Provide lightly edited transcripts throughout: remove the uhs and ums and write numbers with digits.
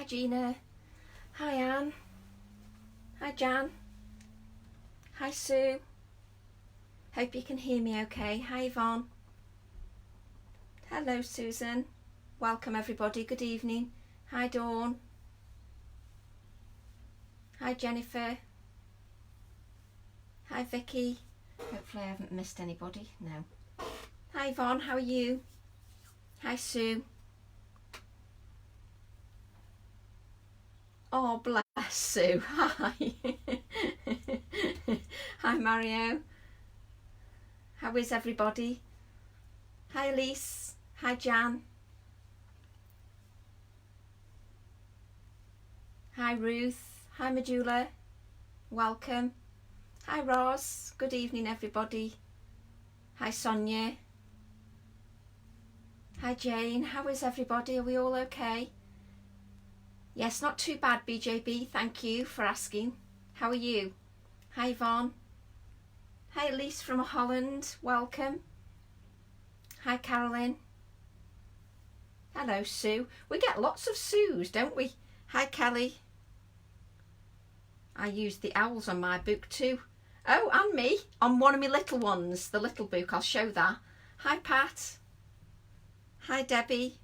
Gina. Hi Anne. Hi Jan. Hi Sue. Hope you can hear me okay. Hi Yvonne. Hello Susan. Welcome everybody. Good evening. Hi Dawn. Hi Jennifer. Hi Vicky. Hopefully I haven't missed anybody. No. Hi Yvonne, how are you? Hi Sue. Oh bless Sue. Hi. Hi Mario. How is everybody? Hi Elise. Hi Jan. Hi Ruth. Hi Majula. Welcome. Hi Roz. Good evening everybody. Hi Sonia. Hi Jane. How is everybody? Are we all okay? Yes, not too bad BJB. Thank you for asking. How are you? Hi Yvonne. Hi Elise from Holland. Welcome. Hi Carolyn. Hello Sue. We get lots of Sues, don't we? Hi Kelly. I use the owls on my book too. Oh, and me on one of my little ones, the little book. I'll show that. Hi Pat. Hi Debbie.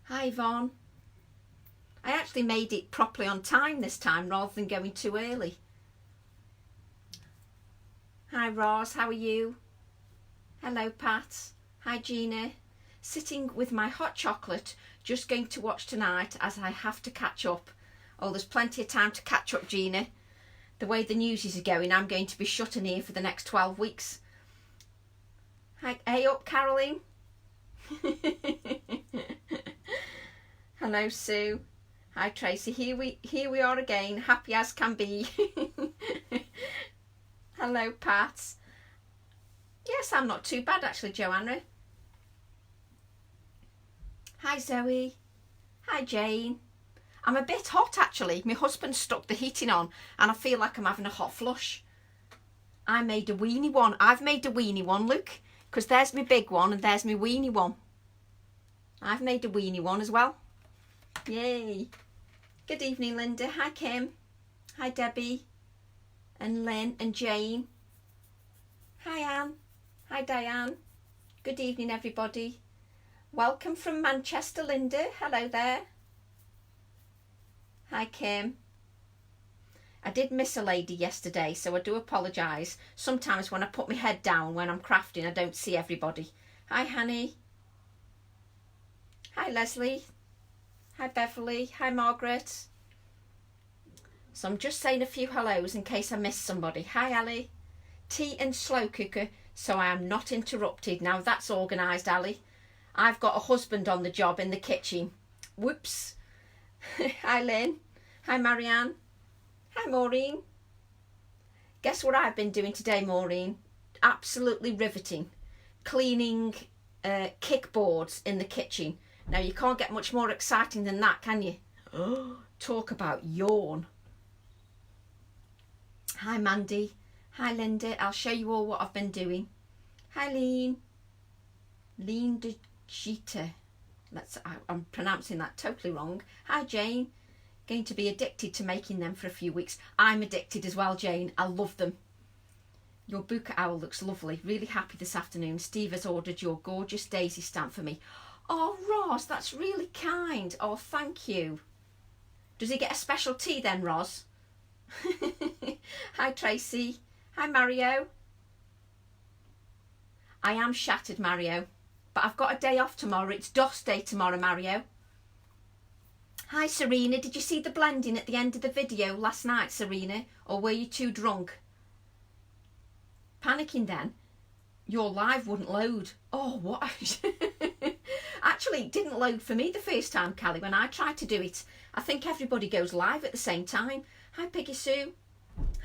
Hi Yvonne. I actually made it properly on time this time rather than going too early. Hi Roz, how are you? Hello Pat. Hi Gina. Sitting with my hot chocolate, just going to watch tonight as I have to catch up. Oh, there's plenty of time to catch up, Gina. The way the news is going, I'm going to be shut in here for the next 12 weeks. Hi, hey up Caroline. Hello Sue. Hi Tracy. Here we are again, happy as can be. Hello Pat. Yes, I'm not too bad actually, Joanna. Hi Zoe. Hi Jane. I'm a bit hot actually. My husband stuck the heating on and I feel like I'm having a hot flush. I made a weenie one. I've made a weenie one, look, because there's my big one and there's my weenie one. I've made a weenie one as well. Yay. Good evening Linda. Hi Kim. Hi Debbie and Lynn and Jane. Hi Anne. Hi Diane. Good evening everybody. Welcome from Manchester Linda. Hello there. Hi Kim. I did miss a lady yesterday, so I do apologise. Sometimes when I put my head down when I'm crafting, I don't see everybody. Hi Hanny. Hi Leslie. Hi Beverly. Hi Margaret. So I'm just saying a few hellos in case I miss somebody. Hi Ali. Tea and slow cooker, so I am not interrupted. Now that's organised, Ali. I've got a husband on the job in the kitchen. Whoops. Hi Lynn. Hi Marianne. Hi Maureen. Guess what I've been doing today, Maureen? Absolutely riveting. Cleaning kickboards in the kitchen. Now you can't get much more exciting than that, can you? Talk about yawn. Hi Mandy. Hi Linda. I'll show you all what I've been doing. Hi Lean. Lean de Gita. I'm pronouncing that totally wrong. Hi Jane. Going to be addicted to making them for a few weeks. I'm addicted as well, Jane. I love them. Your buka owl looks lovely. Really happy this afternoon. Steve has ordered your gorgeous daisy stamp for me. Oh Roz, that's really kind. Oh, thank you. Does he get a special tea then, Roz? Hi Tracy. Hi Mario. I am shattered, Mario, but I've got a day off tomorrow. It's DOS day tomorrow, Mario. Hi Serena. Did you see the blending at the end of the video last night, Serena? Or were you too drunk? Panicking then? Your live wouldn't load. Oh, what? Actually, it didn't load for me the first time, Callie, when I tried to do it. I think everybody goes live at the same time. Hi Piggy Sue.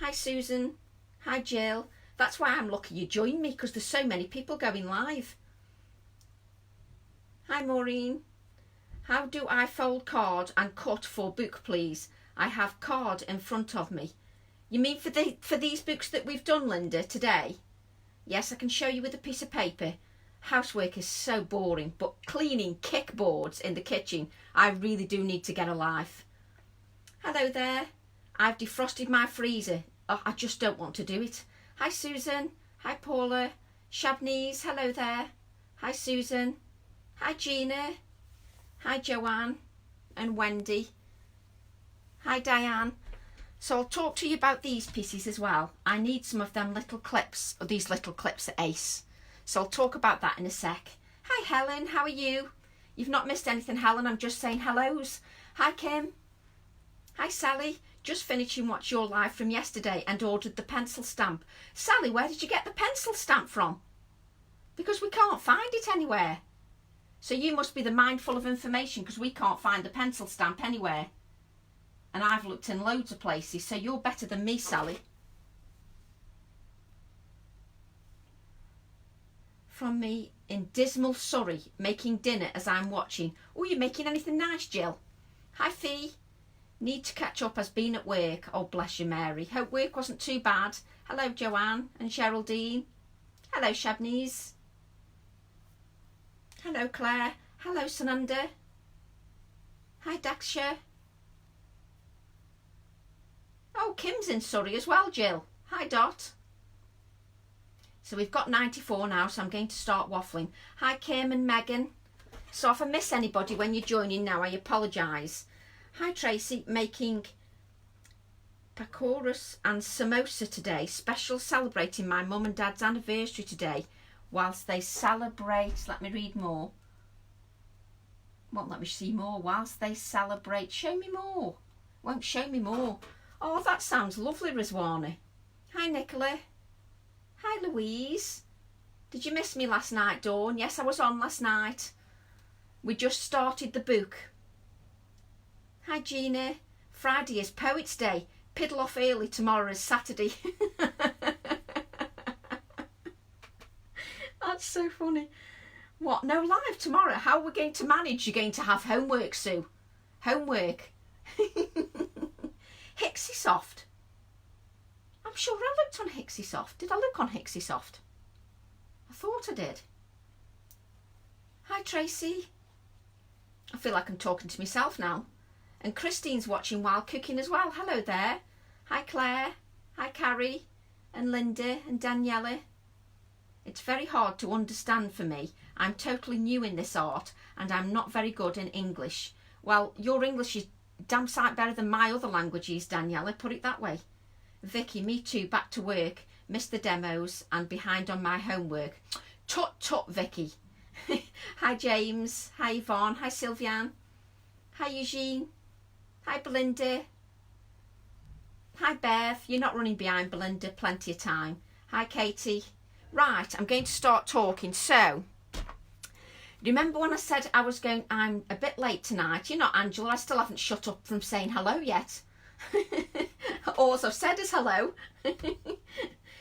Hi Susan. Hi Jill. That's why I'm lucky you joined me, because there's so many people going live. Hi Maureen. How do I fold card and cut for book, please? I have card in front of me. You mean for these books that we've done, Linda, today? Yes, I can show you with a piece of paper. Housework is so boring, but cleaning kickboards in the kitchen, I really do need to get a life. Hello there. I've defrosted my freezer. Oh, I just don't want to do it. Hi Susan. Hi Paula. Shabnese, hello there. Hi Susan. Hi Gina. Hi Joanne and Wendy. Hi Diane. So I'll talk to you about these pieces as well. I need some of them little clips, or these little clips at Ace. So I'll talk about that in a sec. Hi Helen, how are you? You've not missed anything, Helen. I'm just saying hellos. Hi Kim. Hi Sally. Just finishing What's Your Life from yesterday and ordered the pencil stamp. Sally, where did you get the pencil stamp from? Because we can't find it anywhere. So you must be the mindful of information, because we can't find the pencil stamp anywhere. And I've looked in loads of places, so you're better than me, Sally. From me in dismal Surrey, making dinner as I'm watching. Oh, you're making anything nice, Jill? Hi, Fee. Need to catch up, has been at work. Oh, bless you, Mary. Hope work wasn't too bad. Hello, Joanne and Geraldine. Hello, Shabnese. Hello, Claire. Hello, Sunanda. Hi, Daxia. Oh, Kim's in Surrey as well, Jill. Hi, Dot. So we've got 94 now, so I'm going to start waffling. Hi, Kim and Megan. So if I miss anybody when you're joining now, I apologise. Hi Tracy, making pakoras and samosa today. Special, celebrating my mum and dad's anniversary today. Whilst they celebrate, let me read more. Won't let me see more. Whilst they celebrate, show me more. Won't show me more. Oh, that sounds lovely, Rizwana. Hi Nicola. Hi Louise. Did you miss me last night, Dawn? Yes, I was on last night. We just started the book. Hi Gina. Friday is Poets' Day. Piddle off early, tomorrow is Saturday. That's so funny. What? No live tomorrow? How are we going to manage? You're going to have homework, Sue. Homework. Hixisoft. I'm sure I looked on Hixisoft. Did I look on Hixisoft? I thought I did. Hi Tracy. I feel like I'm talking to myself now. And Christine's watching while cooking as well. Hello there. Hi Claire. Hi Carrie. And Linda and Daniela. It's very hard to understand for me. I'm totally new in this art and I'm not very good in English. Well, your English is damn sight better than my other languages, Daniela, put it that way. Vicky, me too, back to work. Missed the demos and behind on my homework. Tut tut, Vicky. Hi James. Hi Yvonne. Hi Sylviane. Hi Eugene. Hi Belinda. Hi Bev. You're not running behind, Belinda. Plenty of time. Hi Katie. Right, I'm going to start talking. So, remember when I said I'm a bit late tonight? You're not, Angela. I still haven't shut up from saying hello yet. All I've said is hello.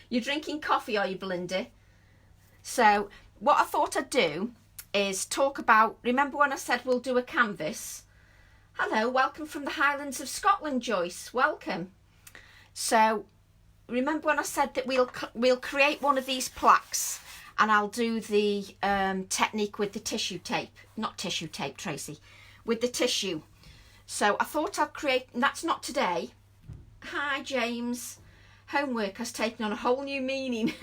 You're drinking coffee, are you, Belinda? So, what I thought I'd do is talk about, remember when I said we'll do a canvas? Hello, welcome from the Highlands of Scotland, Joyce. Welcome. So, remember when I said that we'll create one of these plaques and I'll do the technique with the tissue tape. Not tissue tape, Tracy. With the tissue. So I thought I'd create, and that's not today. Hi, James. Homework has taken on a whole new meaning.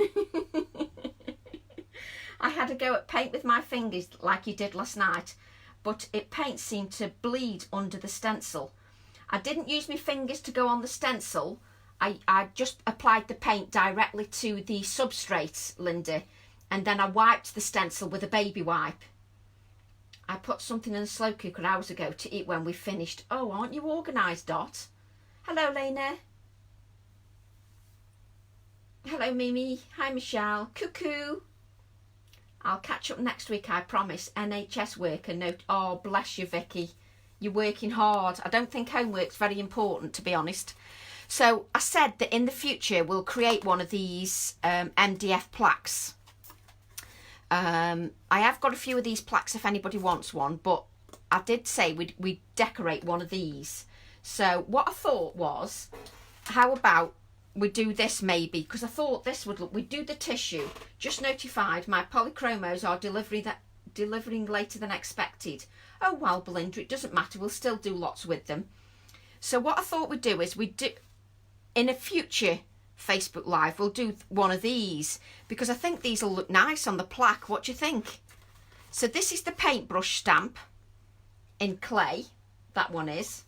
I had a go at paint with my fingers like you did last night, but paint seemed to bleed under the stencil. I didn't use my fingers to go on the stencil. I just applied the paint directly to the substrate, Linda, and then I wiped the stencil with a baby wipe. I put something in the slow cooker hours ago to eat when we finished. Oh, aren't you organised, Dot? Hello, Lena. Hello, Mimi. Hi, Michelle. Cuckoo. I'll catch up next week, I promise. NHS worker note. Oh, bless you, Vicky. You're working hard. I don't think homework's very important, to be honest. So I said that in the future we'll create one of these MDF plaques. I have got a few of these plaques if anybody wants one, but I did say we'd decorate one of these. So what I thought was, how about we do this maybe, because I thought this would look, we'd do the tissue. Just notified my polychromos are delivering later than expected. Oh well, Belinda, it doesn't matter, we'll still do lots with them. So what I thought we'd do is we'd do, in a future Facebook Live, we'll do one of these, because I think these will look nice on the plaque. What do you think? So this is the paintbrush stamp in clay, that one is.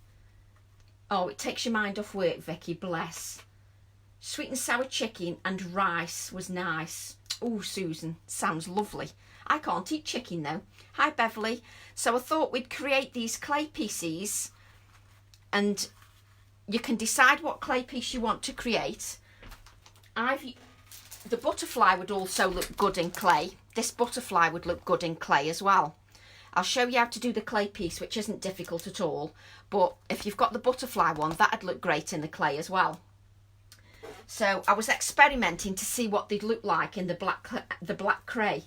Oh, it takes your mind off work, Vicky, bless. Sweet and sour chicken and rice was nice. Oh, Susan, sounds lovely. I can't eat chicken though. Hi, Beverly. So I thought we'd create these clay pieces, and you can decide what clay piece you want to create. The butterfly would also look good in clay. This butterfly would look good in clay as well. I'll show you how to do the clay piece, which isn't difficult at all. But if you've got the butterfly one, that'd look great in the clay as well. So I was experimenting to see what they'd look like in the black clay.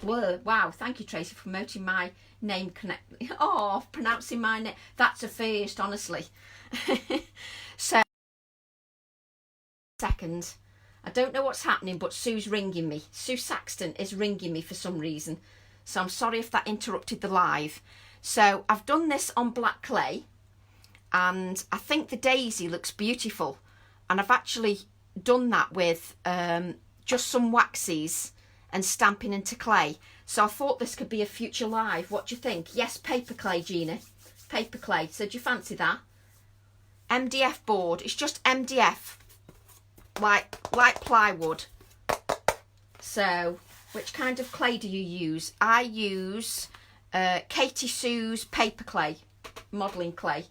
Whoa, wow, thank you, Tracy, for promoting my name. Oh, pronouncing my name. That's a first, honestly. So, second. I don't know what's happening, but Sue's ringing me. Sue Saxton is ringing me for some reason. So I'm sorry if that interrupted the live. So I've done this on black clay, and I think the daisy looks beautiful. And I've actually done that with just some waxes and stamping into clay. So I thought this could be a future live. What do you think? Yes, paper clay, Gina. Paper clay. So do you fancy that? MDF board. It's just MDF, like plywood. So which kind of clay do you use? I use Katie Sue's paper clay, modelling clay.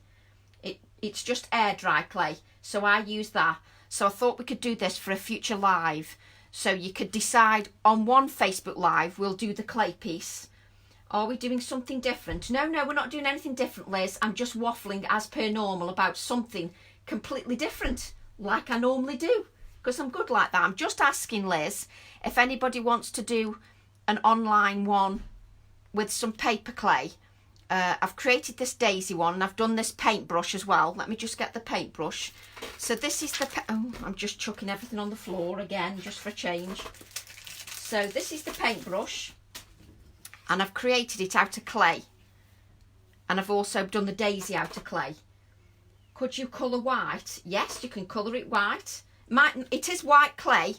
It's just air dry clay. So I use that. So I thought we could do this for a future live. So you could decide on one Facebook Live, we'll do the clay piece. Are we doing something different? No, we're not doing anything different, Liz. I'm just waffling as per normal about something completely different, like I normally do, because I'm good like that. I'm just asking Liz if anybody wants to do an online one with some paper clay. I've created this daisy one, and I've done this paintbrush as well. Let me just get the paintbrush. So this is the... Oh, I'm just chucking everything on the floor again, just for a change. So this is the paintbrush, and I've created it out of clay. And I've also done the daisy out of clay. Could you colour white? Yes, you can colour it white. It is white clay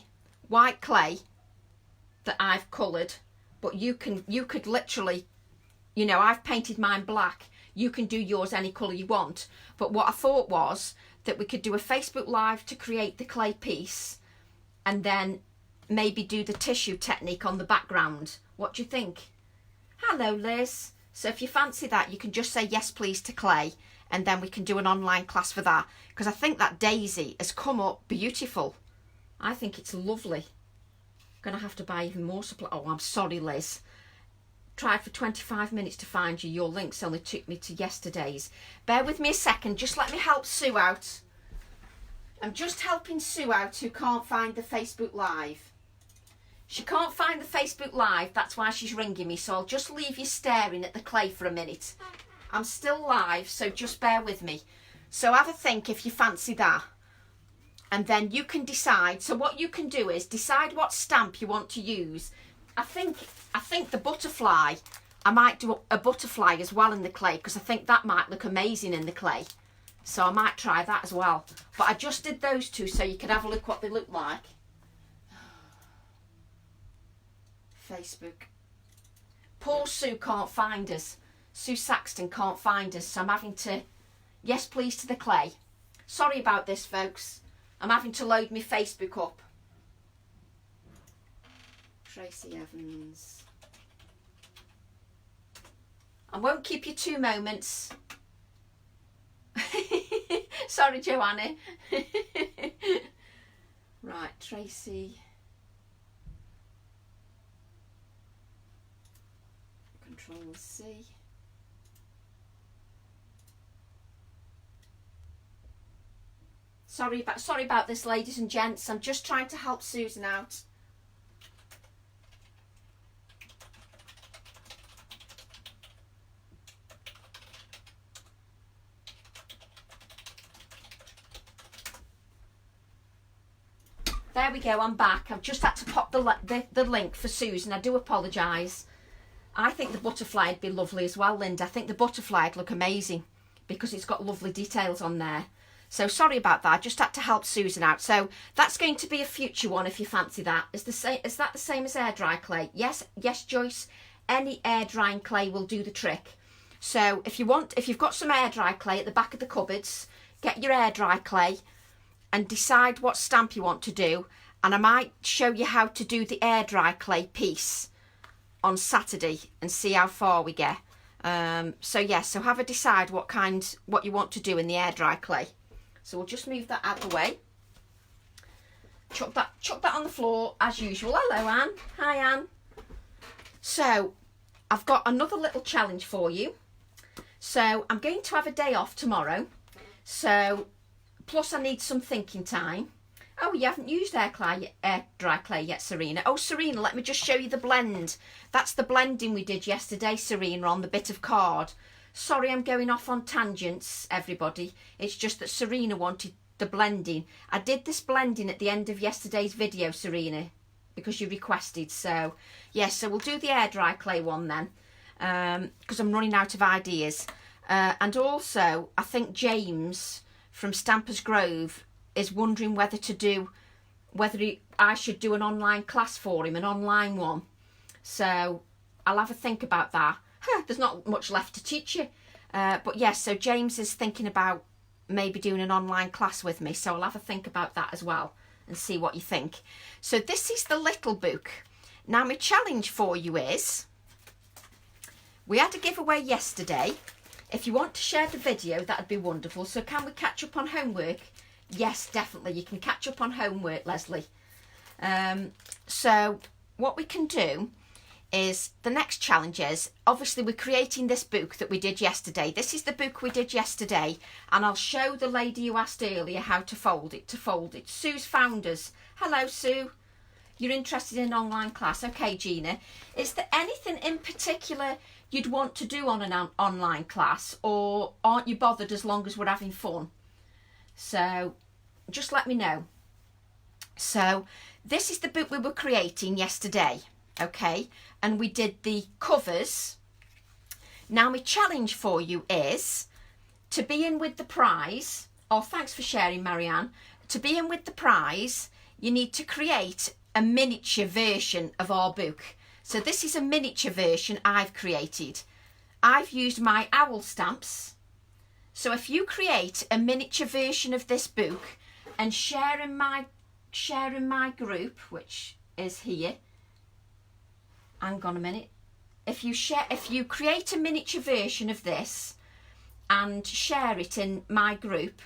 that I've coloured, but you could literally... You know, I've painted mine black. You can do yours any colour you want. But what I thought was that we could do a Facebook Live to create the clay piece, and then maybe do the tissue technique on the background. What do you think? Hello, Liz. So if you fancy that, you can just say yes, please, to clay, and then we can do an online class for that. Because I think that daisy has come up beautiful. I think it's lovely. I'm going to have to buy even more supply. Oh, I'm sorry, Liz. Tried for 25 minutes to find you. Your links only took me to yesterday's. Bear with me a second. Just let me help Sue out. I'm just helping Sue out, who can't find the Facebook Live. She can't find the Facebook Live. That's why she's ringing me. So I'll just leave you staring at the clay for a minute. I'm still live, so just bear with me. So have a think if you fancy that. And then you can decide. So what you can do is decide what stamp you want to use. I think the butterfly, I might do a butterfly as well in the clay, because I think that might look amazing in the clay. So I might try that as well. But I just did those two so you can have a look what they look like. Facebook. Poor Sue can't find us. Sue Saxton can't find us, so I'm having to... Yes, please, to the clay. Sorry about this, folks. I'm having to load my Facebook up. Tracy Evans. I won't keep you 2 moments. Sorry, Joanna. Right, Tracy. Control C. Sorry about this, ladies and gents. I'm just trying to help Susan out. there we go, I'm back. I've just had to pop the link for Susan. I do apologise. I think the butterfly would be lovely as well, Linda. I think the butterfly would look amazing because it's got lovely details on there. So sorry about that. I just had to help Susan out. So that's going to be a future one if you fancy that. Is that the same as air dry clay? Yes, Joyce. Any air drying clay will do the trick. So if you've got some air dry clay at the back of the cupboards, get your air dry clay and decide what stamp you want to do. And I might show you how to do the air dry clay piece on Saturday and see how far we get. So have a decide what you want to do in the air dry clay. So we'll just move that out of the way. Chuck that on the floor as usual. Hello, Anne. Hi, Anne. So I've got another little challenge for you. So I'm going to have a day off tomorrow. So plus I need some thinking time. Oh, you haven't used air dry clay yet, Serena. Oh, Serena, let me just show you the blend. That's the blending we did yesterday, Serena, on the bit of card. Sorry, I'm going off on tangents, everybody. It's just that Serena wanted the blending. I did this blending at the end of yesterday's video, Serena, because you requested. So, yes, so we'll do the air dry clay one then, because I'm running out of ideas. And also, I think James from Stampers Grove is wondering whether I should do an online class for him, an online one. So I'll have a think about that. There's not much left to teach you. But yes, so James is thinking about maybe doing an online class with me. So I'll have a think about that as well and see what you think. So this is the little book. Now my challenge for you is, we had a giveaway yesterday. If you want to share the video, that'd be wonderful. So can we catch up on homework? Yes, definitely. You can catch up on homework, Leslie. So what we can do is, the next challenge is, obviously we're creating this book that we did yesterday. This is the book we did yesterday, and I'll show the lady who asked earlier how to fold it. Sue's found us. Hello, Sue. You're interested in an online class. Okay, Gina. Is there anything in particular you'd want to do on an online class, or aren't you bothered as long as we're having fun? So just let me know. So this is the book we were creating yesterday. Okay, and we did the covers. Now my challenge for you is to be in with the prize. Oh, thanks for sharing, Marianne. To be in with the prize, you need to create a miniature version of our book. So this is a miniature version I've created. I've used my owl stamps. So if you create a miniature version of this book and share in my group, which is here. Hang on a minute. If you create a miniature version of this and share it in my group,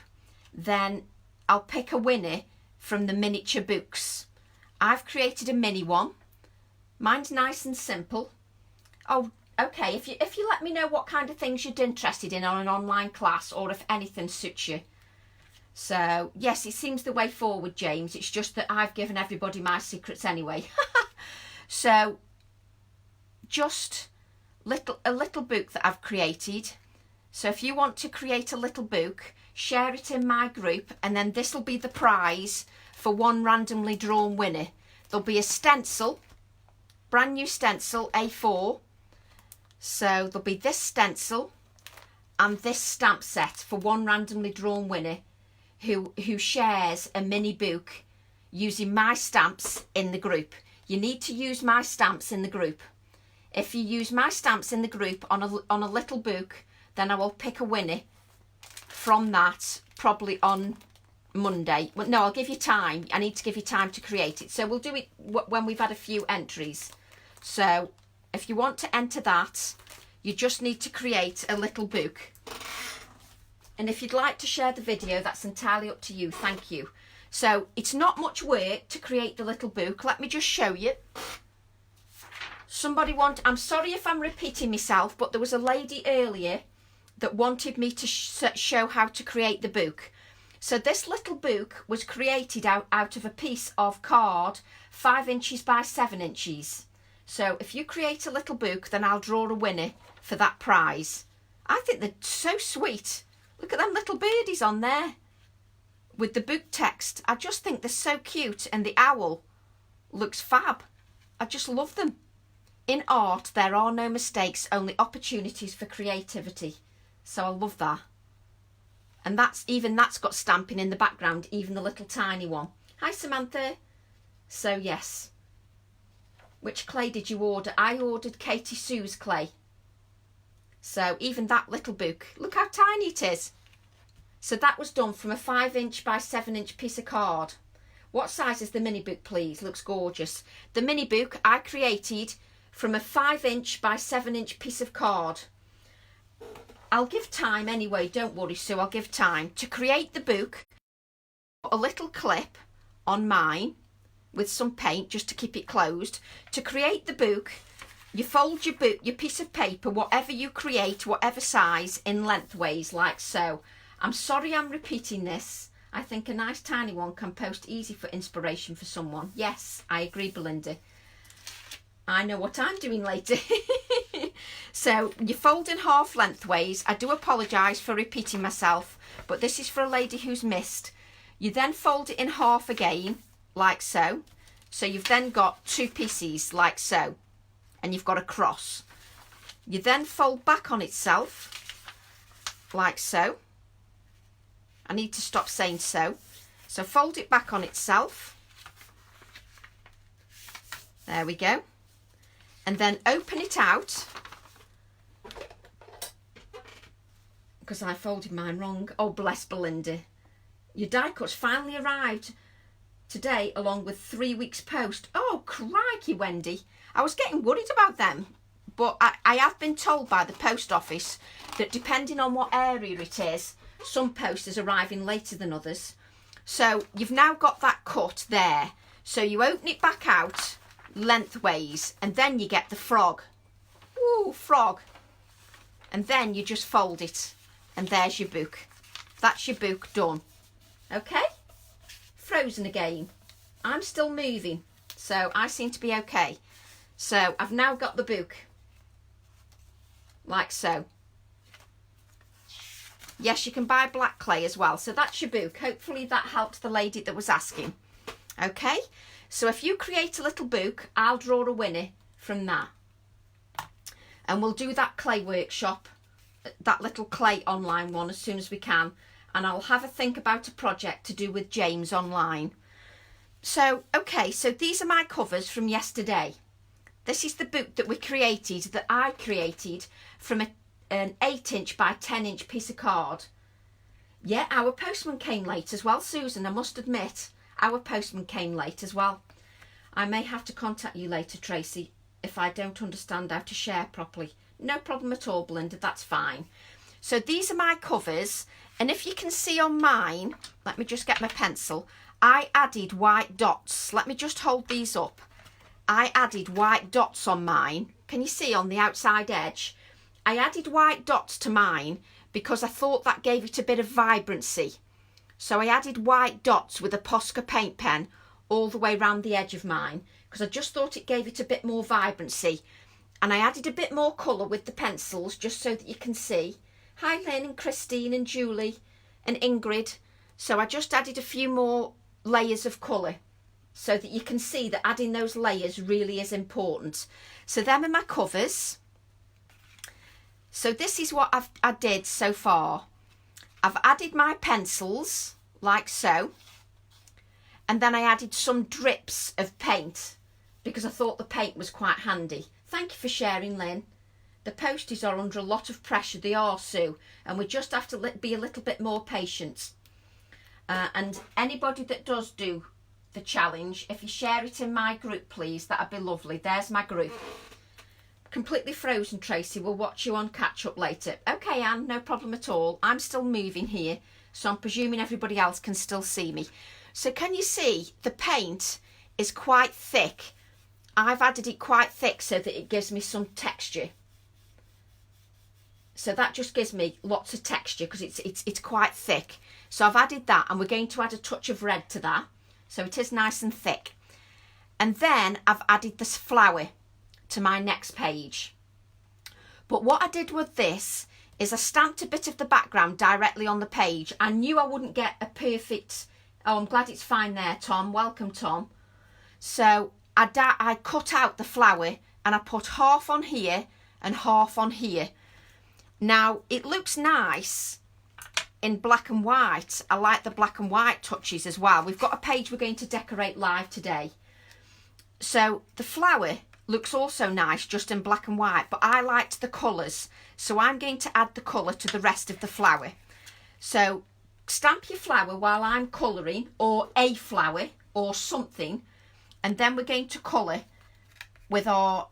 then I'll pick a winner from the miniature books. I've created a mini one. Mine's nice and simple. Oh, okay. If you let me know what kind of things you're interested in on an online class, or if anything suits you. So yes, it seems the way forward, James. It's just that I've given everybody my secrets anyway. So just a little book that I've created. So if you want to create a little book, share it in my group, and then this will be the prize for one randomly drawn winner. There'll be a stencil, brand new stencil, A4. So there'll be this stencil and this stamp set for one randomly drawn winner who shares a mini book using my stamps in the group. You need to use my stamps in the group. If you use my stamps in the group on a little book, then I will pick a winner from that, probably on Monday. Well, no, I'll give you time. I need to give you time to create it. So we'll do it when we've had a few entries. So if you want to enter that, you just need to create a little book. And if you'd like to share the video, that's entirely up to you. Thank you. So it's not much work to create the little book. Let me just show you. I'm sorry if I'm repeating myself, but there was a lady earlier that wanted me to show how to create the book. So this little book was created out of a piece of card 5 inches by 7 inches. So if you create a little book, then I'll draw a winner for that prize. I think they're so sweet. Look at them little birdies on there. with the book text. I just think they're so cute, and the owl looks fab. I just love them. In art, there are no mistakes, only opportunities for creativity. So I love that. And that's got stamping in the background, even the little tiny one. Hi, Samantha. So yes. Which clay did you order? I ordered Katie Sue's clay. So even that little book, look how tiny it is. So that was done from a 5" by 7" piece of card. What size is the mini book, please? Looks gorgeous. The mini book I created from a 5" by 7" piece of card. I'll give time anyway, don't worry, Sue, I'll give time. To create the book, put a little clip on mine with some paint just to keep it closed. To create the book, you fold your book, your piece of paper, whatever you create, whatever size, in lengthways, like so. I'm sorry I'm repeating this. I think a nice tiny one can post easy for inspiration for someone. Yes, I agree, Belinda. I know what I'm doing later. So you fold in half lengthways. I do apologise for repeating myself, but this is for a lady who's missed. You then fold it in half again, like so. So you've then got 2 pieces, like so, and you've got a cross. You then fold back on itself, like so. I need to stop saying so. So fold it back on itself. There we go. And then open it out, because I folded mine wrong. Oh, bless Belinda. Your die cuts finally arrived today along with 3 weeks post. Oh, crikey, Wendy. I was getting worried about them, but I have been told by the post office that depending on what area it is, some post is arriving later than others. So you've now got that cut there. So you open it back out lengthways, and then you get the frog. Ooh, frog. And then you just fold it, and there's your book. That's your book done. Okay? Frozen again. I'm still moving, so I seem to be okay. So I've now got the book, like so. Yes, you can buy black clay as well. So that's your book. Hopefully that helped the lady that was asking. Okay? So if you create a little book, I'll draw a winner from that. And we'll do that clay workshop, that little clay online one, as soon as we can. And I'll have a think about a project to do with James online. So, okay, so these are my covers from yesterday. This is the book that I created from an 8" by 10" piece of card. Yeah, our postman came late as well, Susan, I must admit. Our postman came late as well. I may have to contact you later, Tracy, if I don't understand how to share properly. No problem at all, Belinda, that's fine. So these are my covers, and if you can see on mine, let me just get my pencil, I added white dots. Let me just hold these up. I added white dots on mine. Can you see on the outside edge? I added white dots to mine because I thought that gave it a bit of vibrancy. So I added white dots with a Posca paint pen all the way around the edge of mine because I just thought it gave it a bit more vibrancy. And I added a bit more colour with the pencils just so that you can see. Hi Lynn and Christine and Julie and Ingrid. So I just added a few more layers of colour so that you can see that adding those layers really is important. So them are my covers. So this is what I did so far. I've added my pencils, like so, and then I added some drips of paint because I thought the paint was quite handy. Thank you for sharing, Lynn. The posties are under a lot of pressure, they are, Sue, and we just have to be a little bit more patient. And anybody that does do the challenge, if you share it in my group, please, that'd be lovely. There's my group. Completely frozen, Tracy. We'll watch you on catch up later. Okay, Anne, no problem at all. I'm still moving here, so I'm presuming everybody else can still see me. So can you see the paint is quite thick? I've added it quite thick so that it gives me some texture. So that just gives me lots of texture because it's quite thick. So I've added that, and we're going to add a touch of red to that. So it is nice and thick. And then I've added this flower to my next page. But what I did with this is I stamped a bit of the background directly on the page. I knew I wouldn't get a perfect Oh, I'm glad it's fine there, Tom. Welcome, Tom. So I cut out the flower and I put half on here and half on here. Now, it looks nice in black and white. I like the black and white touches as well. We've got a page we're going to decorate live today. So the flower looks also nice just in black and white, but I liked the colours. So I'm going to add the colour to the rest of the flower. So stamp your flower while I'm colouring, or a flower or something, and then we're going to colour with our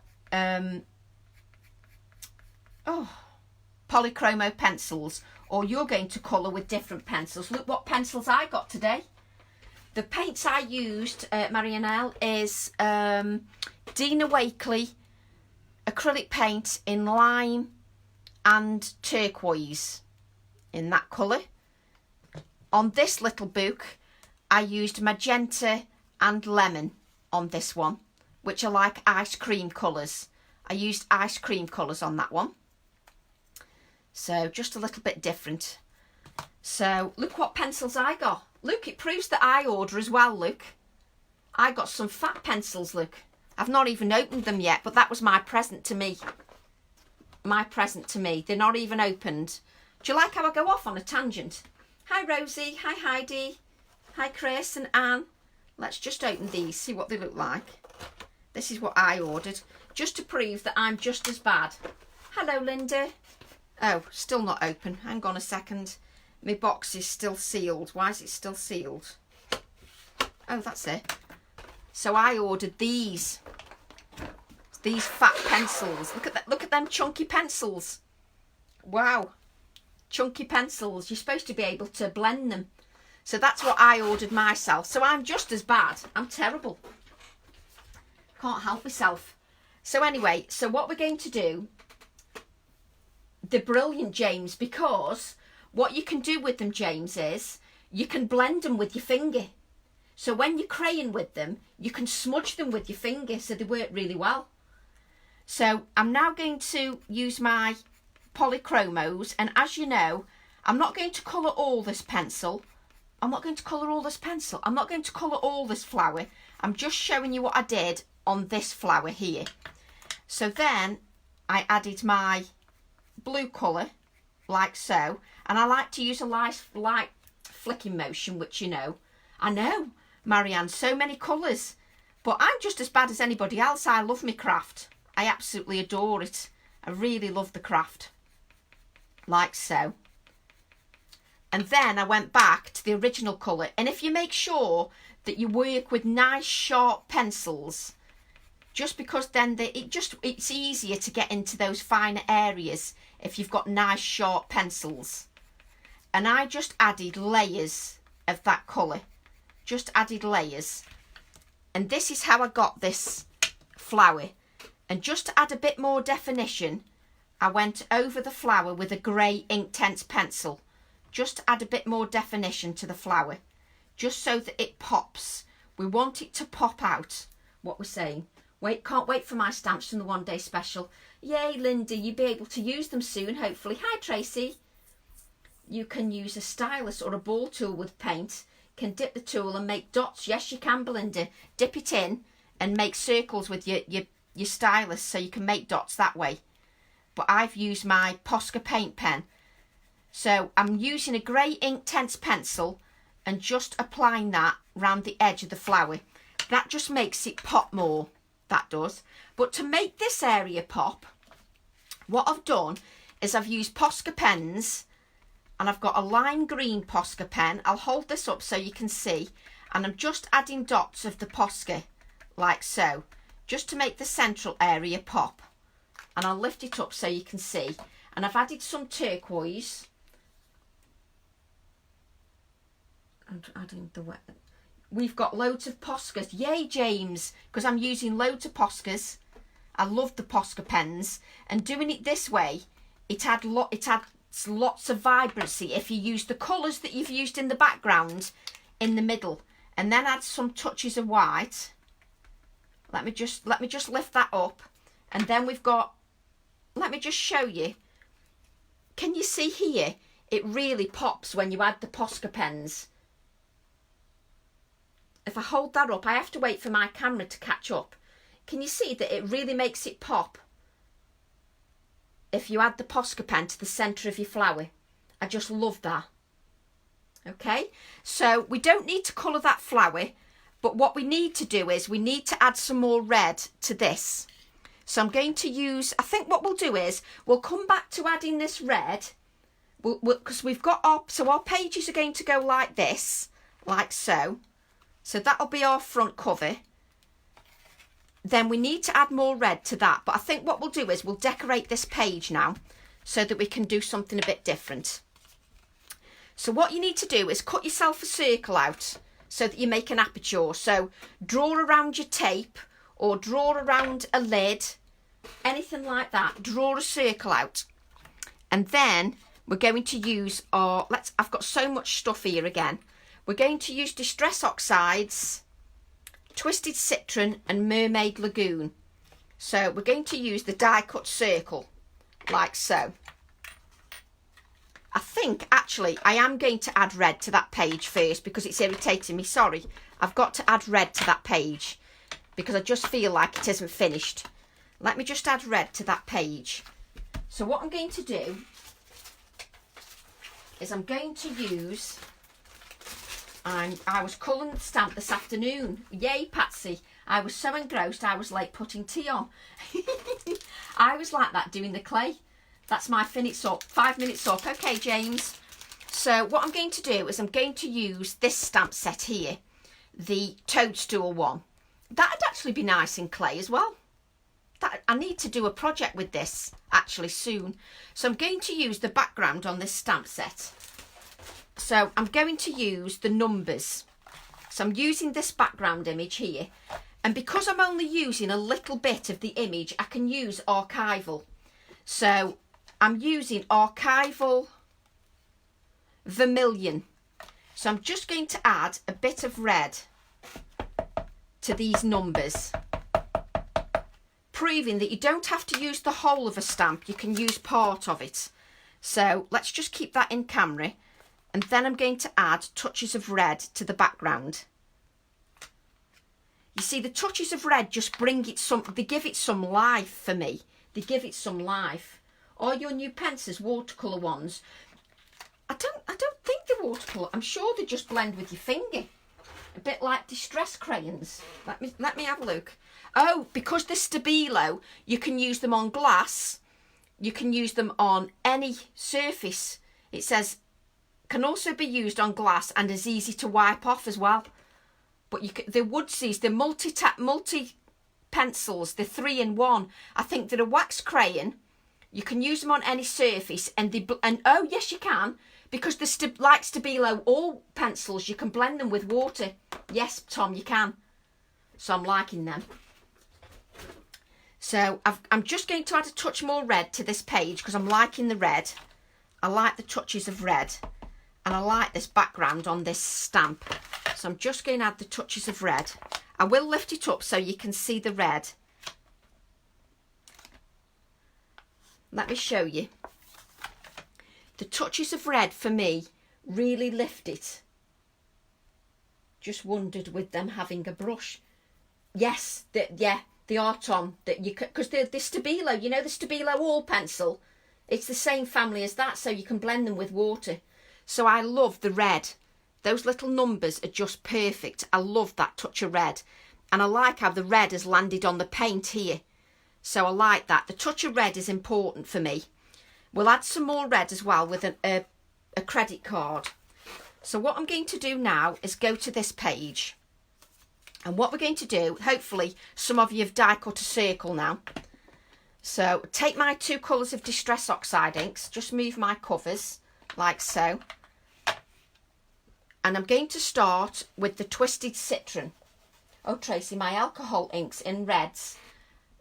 polychromo pencils, or you're going to colour with different pencils. Look what pencils I got today. The paints I used, Marianelle, is Dina Wakley acrylic paint in lime and turquoise in that colour. On this little book, I used magenta and lemon on this one, which are like ice cream colours. I used ice cream colours on that one. So just a little bit different. So look what pencils I got. Look, it proves that I order as well, look. I got some fat pencils, look. I've not even opened them yet, but that was my present to me. My present to me. They're not even opened. Do you like how I go off on a tangent? Hi Rosie, hi Heidi, hi Chris and Anne. Let's just open these, see what they look like. This is what I ordered, just to prove that I'm just as bad. Hello Linda. Oh, still not open. Hang on a second. My box is still sealed. Why is it still sealed? Oh, that's it. So I ordered these fat pencils. Look at that. Look at them chunky pencils. Wow. Chunky pencils. You're supposed to be able to blend them. So that's what I ordered myself. So I'm just as bad. I'm terrible. Can't help myself. So anyway, so what we're going to do, they're brilliant, James, because what you can do with them, James, is you can blend them with your finger. So when you're craying with them, you can smudge them with your finger, so they work really well. So I'm now going to use my polychromos, and as you know, I'm not going to colour all this pencil. I'm not going to colour all this pencil. I'm not going to colour all this flower. I'm just showing you what I did on this flower here. So then I added my blue colour, like so, and I like to use a light flicking motion, which you know. I know, Marianne, so many colours, but I'm just as bad as anybody else. I love my craft. I absolutely adore it. I really love the craft. Like so. And then I went back to the original colour. And if you make sure that you work with nice sharp pencils, just because then it's easier to get into those finer areas if you've got nice sharp pencils. And I just added layers of that colour. Just added layers. And this is how I got this flower. And just to add a bit more definition, I went over the flower with a grey Inktense pencil. Just to add a bit more definition to the flower. Just so that it pops. We want it to pop out, what we're saying. Wait, can't wait for my stamps from the one day special. Yay, Linda, you'll be able to use them soon, hopefully. Hi, Tracy. You can use a stylus or a ball tool with paint. Can dip the tool and make dots. Yes, you can, Belinda. Dip it in and make circles with your stylus so you can make dots that way. But I've used my Posca paint pen. So I'm using a grey Inktense pencil and just applying that round the edge of the flower. That just makes it pop more. That does. But to make this area pop, what I've done is I've used Posca pens, and I've got a lime green Posca pen. I'll hold this up so you can see, and I'm just adding dots of the Posca like so, just to make the central area pop. And I'll lift it up so you can see. And I've added some turquoise. I'm adding the wet. We've got loads of Poscas. Yay, James, because I'm using loads of Poscas. I love the Posca pens. And doing it this way, it adds lots of vibrancy if you use the colours that you've used in the background in the middle. And then add some touches of white. Let me just lift that up. And then we've got, let me just show you. Can you see here? It really pops when you add the Posca pens. if I hold that up, I have to wait for my camera to catch up. Can you see that it really makes it pop if you add the Posca pen to the centre of your flower? I just love that. Okay, so we don't need to colour that flower, but what we need to do is we need to add some more red to this. So I'm going to use, I think what we'll do is we'll come back to adding this red, because we've got our pages are going to go like this, like so. So that'll be our front cover. Then we need to add more red to that. But I think what we'll do is we'll decorate this page now so that we can do something a bit different. So what you need to do is cut yourself a circle out so that you make an aperture. So draw around your tape or draw around a lid, anything like that. Draw a circle out. And then we're going to use our, I've got so much stuff here again. We're going to use Distress Oxides, Twisted Citron and Mermaid Lagoon. So we're going to use the die cut circle, like so. I think actually I am going to add red to that page first because it's irritating me. Sorry, I've got to add red to that page because I just feel like it isn't finished. Let me just add red to that page. So what I'm going to do is I'm going to use, I was colouring the stamp this afternoon. Yay, Patsy. I was so engrossed I was late putting tea on. I was like that doing the clay. That's my 5 minutes up. Okay, James. So what I'm going to do is I'm going to use this stamp set here, the toadstool one. That'd actually be nice in clay as well. I need to do a project with this actually soon. So I'm going to use the background on this stamp set. So I'm going to use the numbers. So I'm using this background image here. And because I'm only using a little bit of the image, I can use archival. So I'm using archival vermilion. So I'm just going to add a bit of red to these numbers, proving that you don't have to use the whole of a stamp, you can use part of it. So let's just keep that in camera, and then I'm going to add touches of red to the background. You see, the touches of red just they give it some life for me. They give it some life. Or your new pencils, watercolour ones, I don't think they're watercolour. I'm sure they just blend with your finger. A bit like distress crayons. Let me have a look. Oh, because they're Stabilo, you can use them on glass. You can use them on any surface. It says can also be used on glass and is easy to wipe off as well. But they're Woodsies, they're multi pencils, they're 3-in-1. I think they're a wax crayon. You can use them on any surface, and oh yes you can, because they're like Stabilo all pencils, you can blend them with water. Yes, Tom, you can. So I'm liking them. So I'm just going to add a touch more red to this page because I'm liking the red. I like the touches of red, and I like this background on this stamp. So I'm just going to add the touches of red. I will lift it up so you can see the red. Let me show you. The touches of red for me really lift it. Just wondered with them having a brush. Yes, they are, Tom. That you because the Stabilo, you know the Stabilo all pencil. It's the same family as that, so you can blend them with water. So I love the red. Those little numbers are just perfect. I love that touch of red, and I like how the red has landed on the paint here. So I like that. The touch of red is important for me. We'll add some more red as well with a credit card. So what I'm going to do now is go to this page. And what we're going to do, hopefully some of you have die cut a circle now. So take my 2 colours of Distress Oxide inks, just move my covers like so. And I'm going to start with the Twisted Citron. Oh Tracy, my alcohol inks in reds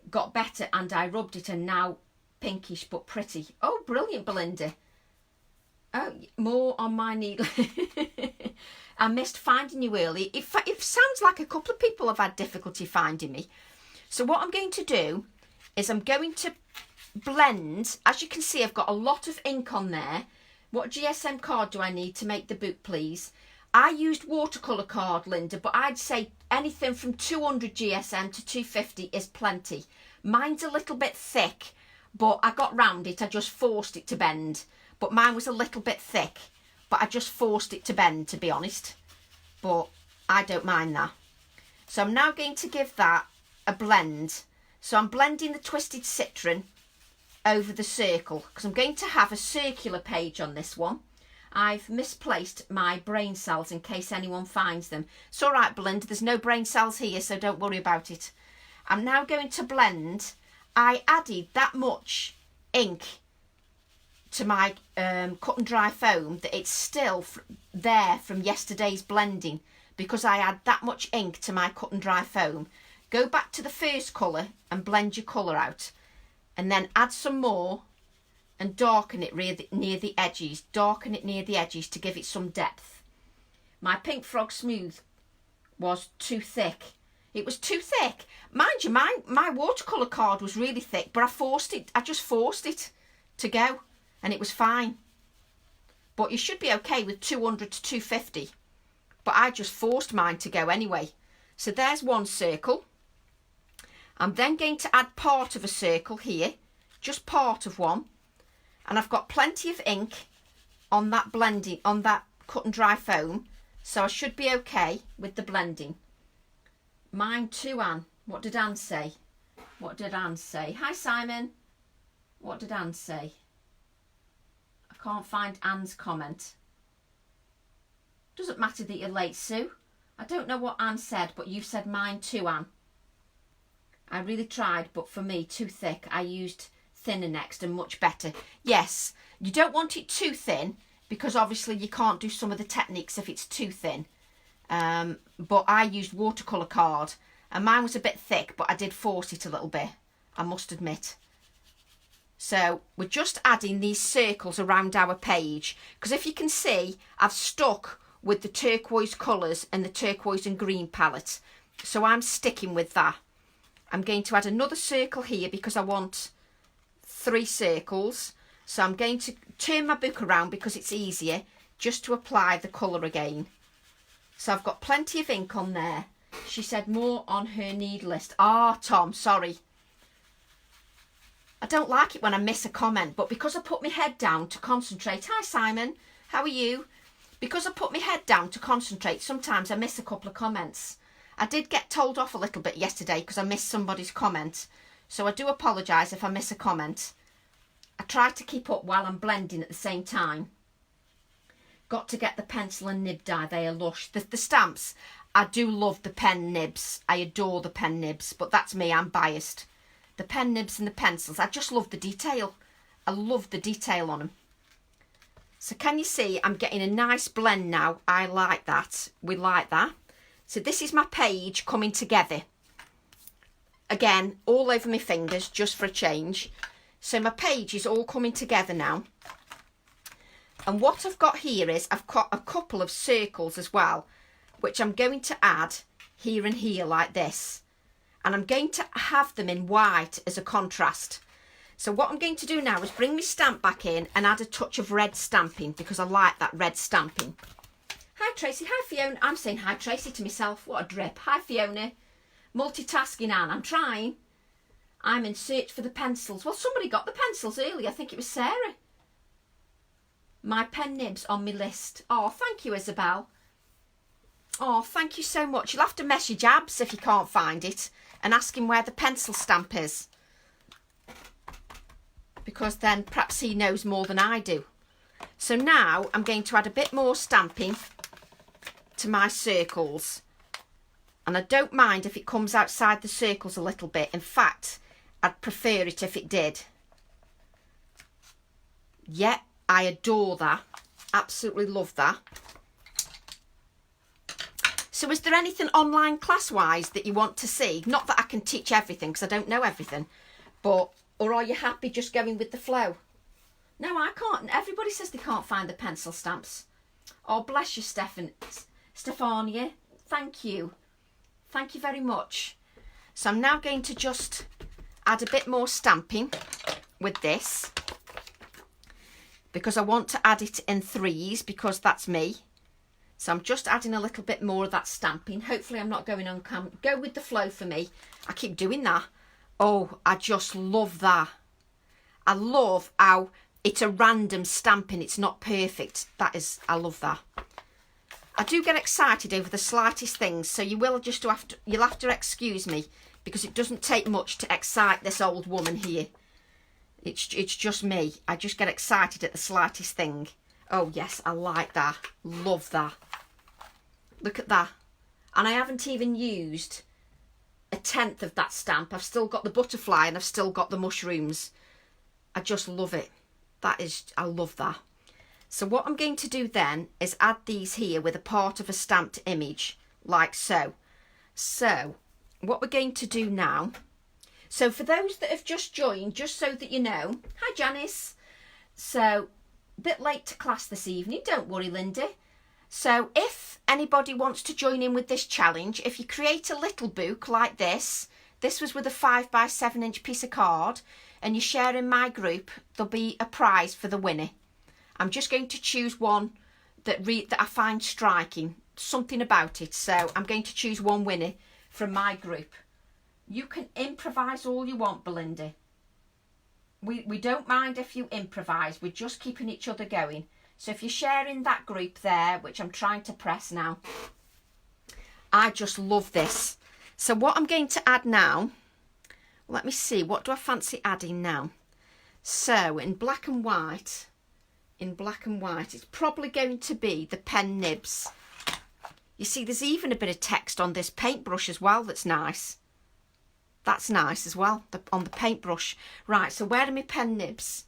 got better and I rubbed it and now pinkish but pretty. Oh, brilliant, Belinda. Oh, more on my needle. I missed finding you early. It sounds like a couple of people have had difficulty finding me. So what I'm going to do is I'm going to blend. As you can see, I've got a lot of ink on there. What GSM card do I need to make the book, please? I used watercolour card, Linda, but I'd say anything from 200 GSM to 250 is plenty. Mine's a little bit thick, but I got round it. I just forced it to bend. But mine was a little bit thick, but I just forced it to bend, to be honest. But I don't mind that. So I'm now going to give that a blend. So I'm blending the Twisted Citron over the circle, because I'm going to have a circular page on this one. I've misplaced my brain cells in case anyone finds them. It's all right, Belinda, there's no brain cells here, so don't worry about it. I'm now going to blend. I added that much ink to my cut and dry foam that it's still there from yesterday's blending, because I add that much ink to my cut and dry foam. Go back to the first colour and blend your colour out, and then add some more and darken it near the edges. Darken it near the edges to give it some depth. My Pink Frog Smooth was too thick. It was too thick. Mind you, my watercolour card was really thick, but I just forced it to go, and it was fine. But you should be okay with 200 to 250. But I just forced mine to go anyway. So there's one circle. I'm then going to add part of a circle here, just part of one. And I've got plenty of ink on that blending, on that cut and dry foam, so I should be okay with the blending. Mine too, Anne. What did Anne say? What did Anne say? Hi, Simon. What did Anne say? I can't find Anne's comment. Doesn't matter that you're late, Sue. I don't know what Anne said, but you've said mine too, Anne. I really tried, but for me, too thick. I used thinner next and much better. Yes, you don't want it too thin, because obviously you can't do some of the techniques if it's too thin. But I used watercolour card, and mine was a bit thick, but I did force it a little bit, I must admit. So we're just adding these circles around our page, because if you can see, I've stuck with the turquoise colours and the turquoise and green palette. So I'm sticking with that. I'm going to add another circle here because I want 3 circles. So I'm going to turn my book around because it's easier just to apply the colour again. So I've got plenty of ink on there. She said more on her need list. Ah, Tom, sorry. I don't like it when I miss a comment, but because I put my head down to concentrate. Hi, Simon. How are you? Because I put my head down to concentrate, sometimes I miss a couple of comments. I did get told off a little bit yesterday because I missed somebody's comment. So I do apologise if I miss a comment. I try to keep up while I'm blending at the same time. Got to get the pencil and nib dye. They are lush. The stamps, I do love the pen nibs. I adore the pen nibs, but that's me, I'm biased. The pen nibs and the pencils, I just love the detail. I love the detail on them. So can you see I'm getting a nice blend now? I like that. We like that. So this is my page coming together. Again, all over my fingers, just for a change. So my page is all coming together now. And what I've got here is I've got a couple of circles as well, which I'm going to add here and here like this. And I'm going to have them in white as a contrast. So what I'm going to do now is bring my stamp back in and add a touch of red stamping, because I like that red stamping. Hi Tracy, hi Fiona. I'm saying hi Tracy to myself. What a drip. Hi Fiona. Multitasking Anne, I'm trying. I'm in search for the pencils. Well, somebody got the pencils earlier. I think it was Sarah. My pen nibs on my list. Oh, thank you, Isabel. Oh, thank you so much. You'll have to message Abs if you can't find it and ask him where the pencil stamp is, because then perhaps he knows more than I do. So now I'm going to add a bit more stamping to my circles. And I don't mind if it comes outside the circles a little bit. In fact, I'd prefer it if it did. Yeah, I adore that. Absolutely love that. So is there anything online class-wise that you want to see? Not that I can teach everything, because I don't know everything. But, or are you happy just going with the flow? No, I can't. Everybody says they can't find the pencil stamps. Oh, bless you, Stefania. Thank you. Thank you very much. So I'm now going to just add a bit more stamping with this, because I want to add it in 3s, because that's me. So I'm just adding a little bit more of that stamping. Hopefully I'm not going on camera. Go with the flow for me. I keep doing that. Oh, I just love that. I love how it's a random stamping. It's not perfect. I love that. I do get excited over the slightest things, so you'll have to excuse me, because it doesn't take much to excite this old woman here. It's just me. I just get excited at the slightest thing. Oh yes, I like that. Love that. Look at that. And I haven't even used a tenth of that stamp. I've still got the butterfly and I've still got the mushrooms. I just love it. I love that. So what I'm going to do then is add these here with a part of a stamped image, like so. So what we're going to do now, so for those that have just joined, just so that you know, hi Janice. So a bit late to class this evening, don't worry Lindy. So if anybody wants to join in with this challenge, if you create a little book like this was with a 5x7 piece of card, and you share in my group, there'll be a prize for the winner. I'm just going to choose one that I find striking, something about it. So I'm going to choose one winner from my group. You can improvise all you want, Belinda. We don't mind if you improvise. We're just keeping each other going. So if you're sharing that group there, which I'm trying to press now, I just love this. So what I'm going to add now, let me see, what do I fancy adding now? So in black and white, it's probably going to be the pen nibs. You see, there's even a bit of text on this paintbrush as well that's nice. That's nice as well, on the paintbrush. Right, so where are my pen nibs?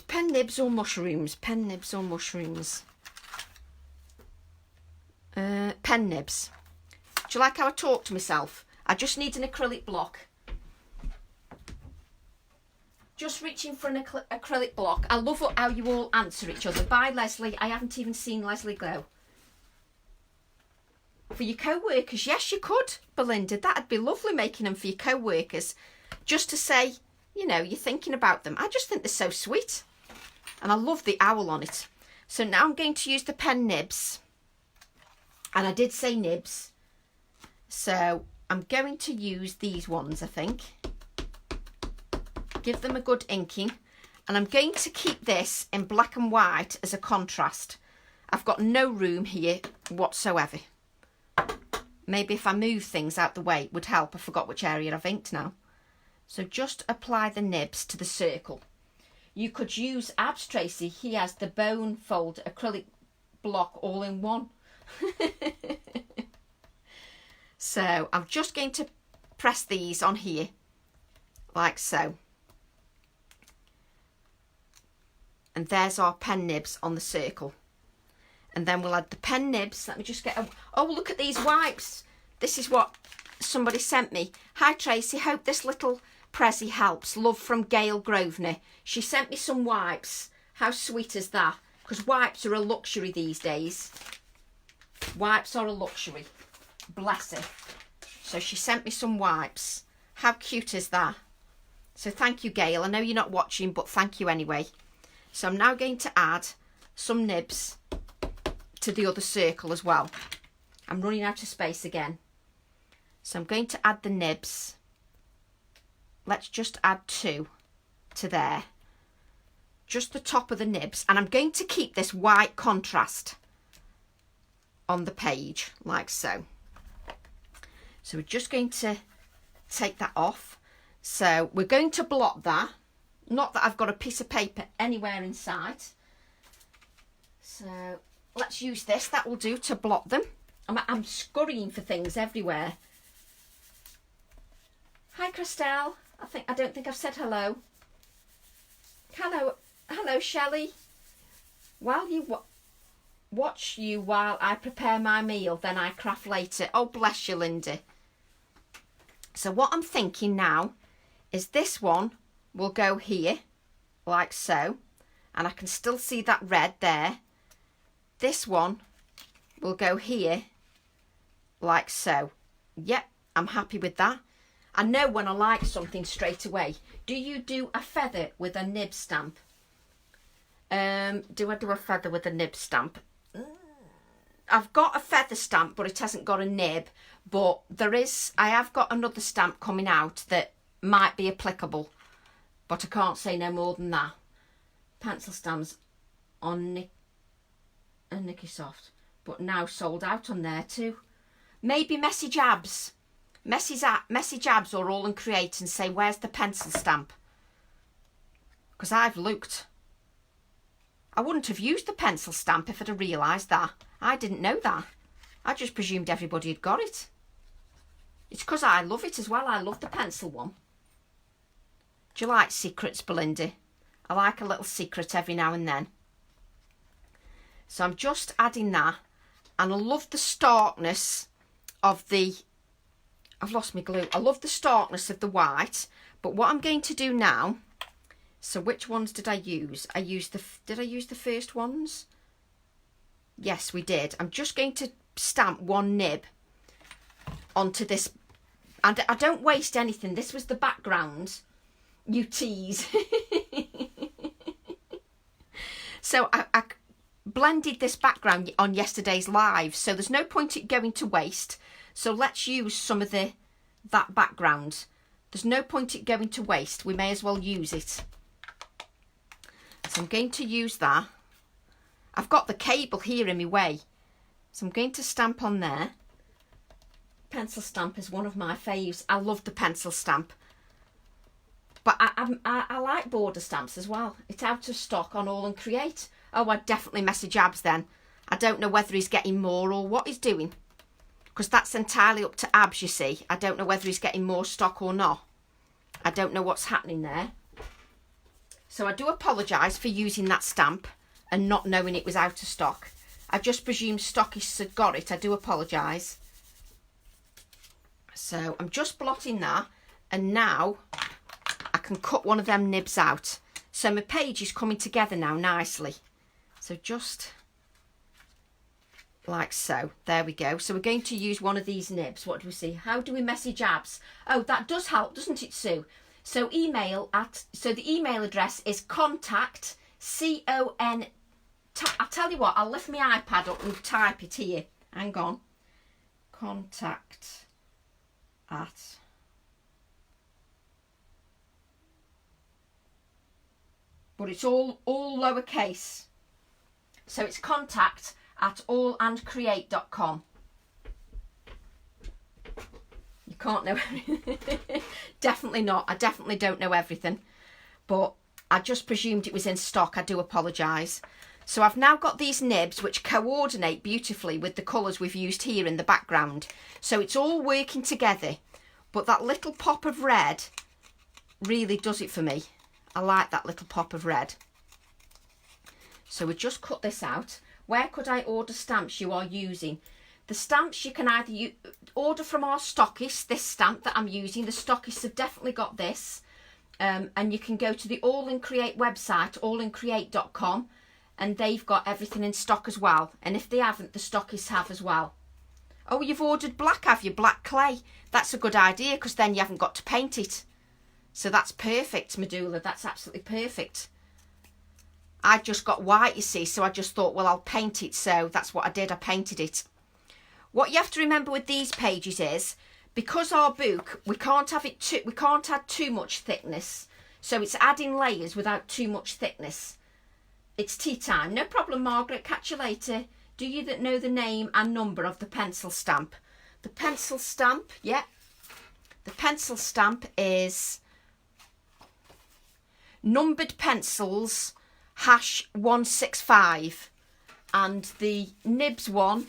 Pen nibs or mushrooms? Pen nibs or mushrooms? Pen nibs. Do you like how I talk to myself? I just need an acrylic block. Just reaching for an acrylic block. I love how you all answer each other. Bye, Leslie. I haven't even seen Leslie go. For your co-workers, yes, you could, Belinda. That'd be lovely, making them for your co-workers. Just to say, you know, you're thinking about them. I just think they're so sweet. And I love the owl on it. So now I'm going to use the pen nibs. And I did say nibs. So I'm going to use these ones, I think. Give them a good inking. And I'm going to keep this in black and white as a contrast. I've got no room here whatsoever. Maybe if I move things out the way it would help. I forgot which area I've inked now. So just apply the nibs to the circle. You could use Abs Tracy. He has the bone fold acrylic block all in one. So I'm just going to press these on here like so. And there's our pen nibs on the circle. And then we'll add the pen nibs. Let me just get oh, look at these wipes. This is what somebody sent me. Hi Tracy, hope this little Prezi helps. Love from Gail Grosvenor. She sent me some wipes. How sweet is that? Because wipes are a luxury these days. Wipes are a luxury. Bless her. So she sent me some wipes. How cute is that? So thank you, Gail. I know you're not watching, but thank you anyway. So I'm now going to add some nibs to the other circle as well. I'm running out of space again. So I'm going to add the nibs. Let's just add 2 to there. Just the top of the nibs. And I'm going to keep this white contrast on the page, like so. So we're just going to take that off. So we're going to blot that. Not that I've got a piece of paper anywhere in sight. So let's use this. That will do to blot them. I'm scurrying for things everywhere. Hi, Christelle. I don't think I've said hello. Hello, Shelley. While you watch you while I prepare my meal, then I craft later. Oh, bless you, Linda. So what I'm thinking now is this one will go here, like so. And I can still see that red there. This one will go here, like so. Yep, I'm happy with that. I know when I like something straight away. Do you do a feather with a nib stamp? Do I do a feather with a nib stamp? I've got a feather stamp, but it hasn't got a nib. But I have got another stamp coming out that might be applicable, but I can't say no more than that. Pencil stamps on Nicky Soft, but now sold out on there too. Maybe Message Abs. Message Abs or All and Create and say, where's the pencil stamp? Because I've looked. I wouldn't have used the pencil stamp if I'd have realised that. I didn't know that. I just presumed everybody had got it. It's because I love it as well. I love the pencil one. Do you like secrets, Belinda? I like a little secret every now and then. So I'm just adding that. And I love the starkness of the... I've lost my glue. I love the starkness of the white. But what I'm going to do now... So which ones did I use? Did I use the first ones? Yes, we did. I'm just going to stamp one nib onto this. And I don't waste anything. This was the background. You tease. So I blended this background on yesterday's live. So there's no point it going to waste. So let's use some of that background. There's no point it going to waste. We may as well use it. So I'm going to use that. I've got the cable here in my way. So I'm going to stamp on there. Pencil stamp is one of my faves. I love the pencil stamp. But I like border stamps as well. It's out of stock on All and Create. Oh, I'd definitely message Abs then. I don't know whether he's getting more or what he's doing. Because that's entirely up to Abs, you see. I don't know whether he's getting more stock or not. I don't know what's happening there. So I do apologise for using that stamp and not knowing it was out of stock. I just presumed stockists had got it. I do apologise. So I'm just blotting that, and now I can cut one of them nibs out. So my page is coming together now nicely. So just like so. There we go. So we're going to use one of these nibs. What do we see? How do we message Abs? Oh, that does help, doesn't it, Sue? So so the email address is contact, I'll tell you what, I'll lift my iPad up and type it here. Hang on. Contact at... But it's all lowercase. So it's contact at allandcreate.com. You can't know everything. Definitely not. I definitely don't know everything. But I just presumed it was in stock. I do apologise. So I've now got these nibs which coordinate beautifully with the colours we've used here in the background. So it's all working together. But that little pop of red really does it for me. I like that little pop of red. So we just cut this out. Where could I order stamps you are using? The stamps you can either order from our stockists, this stamp that I'm using. The stockists have definitely got this. And you can go to the All and Create website, allandcreate.com, and they've got everything in stock as well. And if they haven't, the stockists have as well. Oh, you've ordered black, have you? Black clay. That's a good idea, because then you haven't got to paint it. So that's perfect, Medulla. That's absolutely perfect. I just got white, you see, so I just thought, well, I'll paint it. So that's what I did. I painted it. What you have to remember with these pages is, because our book, we can't add too much thickness. So it's adding layers without too much thickness. It's tea time. No problem, Margaret. Catch you later. Do you know the name and number of the pencil stamp? The pencil stamp, yeah. The pencil stamp is numbered pencils #165. And the nibs one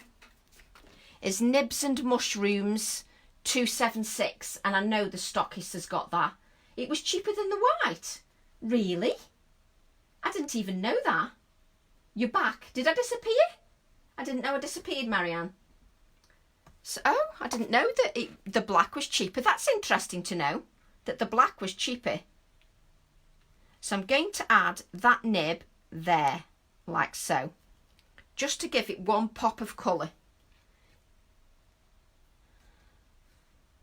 is Nibs and Mushrooms 276, and I know the stockist has got that. It was cheaper than the white. Really? I didn't even know that. You're back. Did I disappear? I didn't know I disappeared, Marianne. So, oh, I didn't know that the black was cheaper. That's interesting to know, that the black was cheaper. So I'm going to add that nib there, like so, just to give it one pop of colour.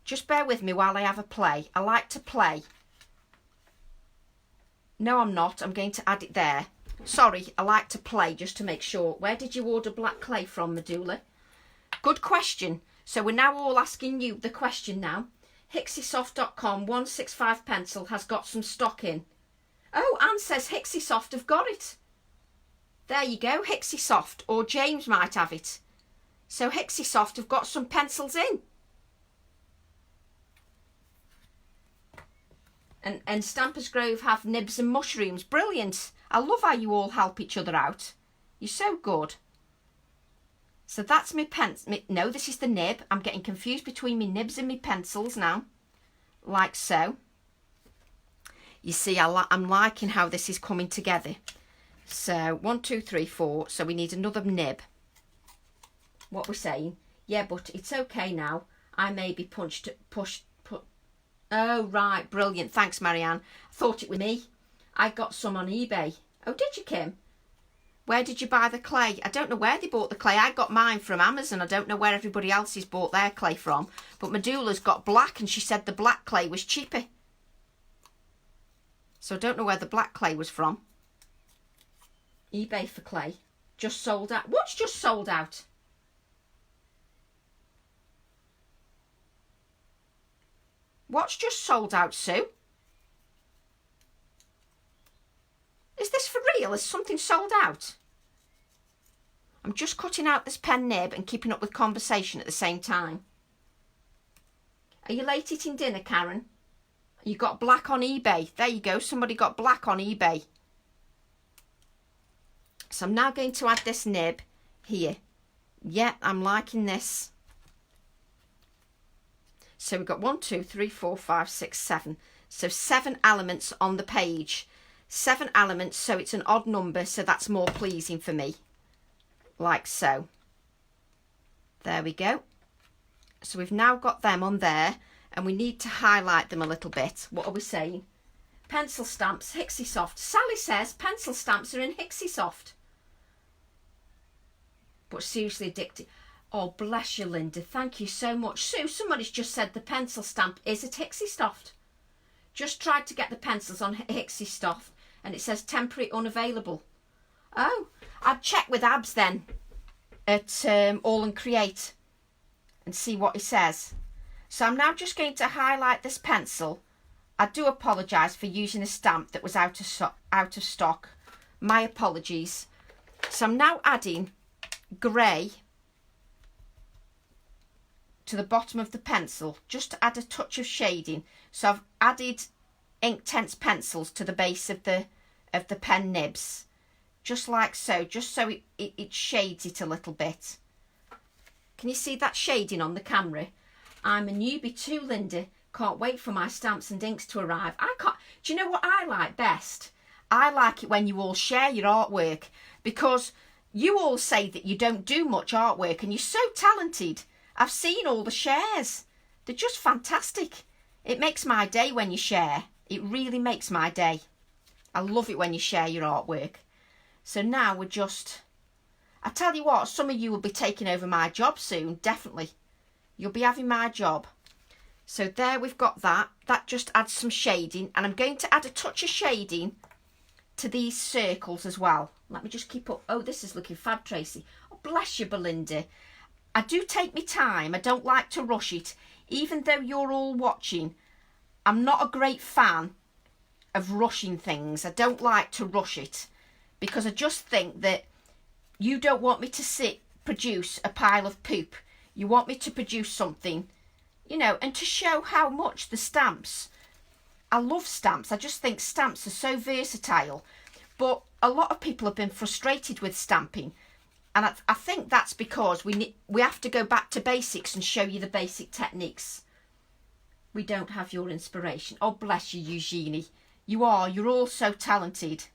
Just bear with me while I have a play. I like to play. No, I'm not. I'm going to add it there. Sorry, I like to play just to make sure. Where did you order black clay from, Medulla? Good question. So we're now all asking you the question now. Hixiesoft.com 165 pencil has got some stock in. Oh, Anne says Hixiesoft have got it. There you go, Hixiesoft, or James might have it. So Hixiesoft have got some pencils in. And Stampers Grove have nibs and mushrooms. Brilliant. I love how you all help each other out. You're so good. So that's my no, this is the nib. I'm getting confused between my nibs and my pencils now. Like so. You see, I'm liking how this is coming together. So 1, 2, 3, 4. So we need another nib. What we're saying? Yeah, but it's okay now. I may be pushed. Oh, right. Brilliant. Thanks, Marianne. I thought it was me. I got some on eBay. Oh, did you, Kim? Where did you buy the clay? I don't know where they bought the clay. I got mine from Amazon. I don't know where everybody else has bought their clay from. But Medulla's got black and she said the black clay was cheaper. So I don't know where the black clay was from. eBay for clay. Just sold out. What's just sold out? What's just sold out, Sue? Is this for real? Is something sold out? I'm just cutting out this pen nib and keeping up with conversation at the same time. Are you late eating dinner, Karen? You got black on eBay. There you go. Somebody got black on eBay. So I'm now going to add this nib here. Yeah, I'm liking this. So we've got 1, 2, 3, 4, 5, 6, 7. So 7 elements on the page. 7 elements, so it's an odd number, so that's more pleasing for me. Like so. There we go. So we've now got them on there, and we need to highlight them a little bit. What are we saying? Pencil stamps, Hixiesoft. Sally says pencil stamps are in Hixiesoft. But seriously addicted. Oh, bless you, Linda. Thank you so much. Sue, somebody's just said the pencil stamp is at Hixiesoft. Just tried to get the pencils on Hixiesoft and it says temporary unavailable. Oh, I'd check with Abs then at All and Create and see what he says. So I'm now just going to highlight this pencil. I do apologise for using a stamp that was out of stock. My apologies. So I'm now adding grey to the bottom of the pencil, just to add a touch of shading. So I've added Inktense pencils to the base of the pen nibs, just like so, just so it shades it a little bit. Can you see that shading on the camera? I'm a newbie too, Linda. Can't wait for my stamps and inks to arrive. I can't. Do you know what I like best? I like it when you all share your artwork, because you all say that you don't do much artwork and you're so talented. I've seen all the shares. They're just fantastic. It makes my day when you share. It really makes my day. I love it when you share your artwork. So now we're just... I tell you what, some of you will be taking over my job soon, definitely. You'll be having my job. So there we've got that. That just adds some shading. And I'm going to add a touch of shading to these circles as well. Let me just keep up. Oh, this is looking fab, Tracy. Oh, bless you, Belinda. I do take my time. I don't like to rush it. Even though you're all watching, I'm not a great fan of rushing things. I don't like to rush it because I just think that you don't want me to produce a pile of poop. You want me to produce something, you know, and to show how much the stamps. I love stamps. I just think stamps are so versatile. But a lot of people have been frustrated with stamping. And I think that's because we have to go back to basics and show you the basic techniques. We don't have your inspiration. Oh, bless you, Eugenie. You're all so talented.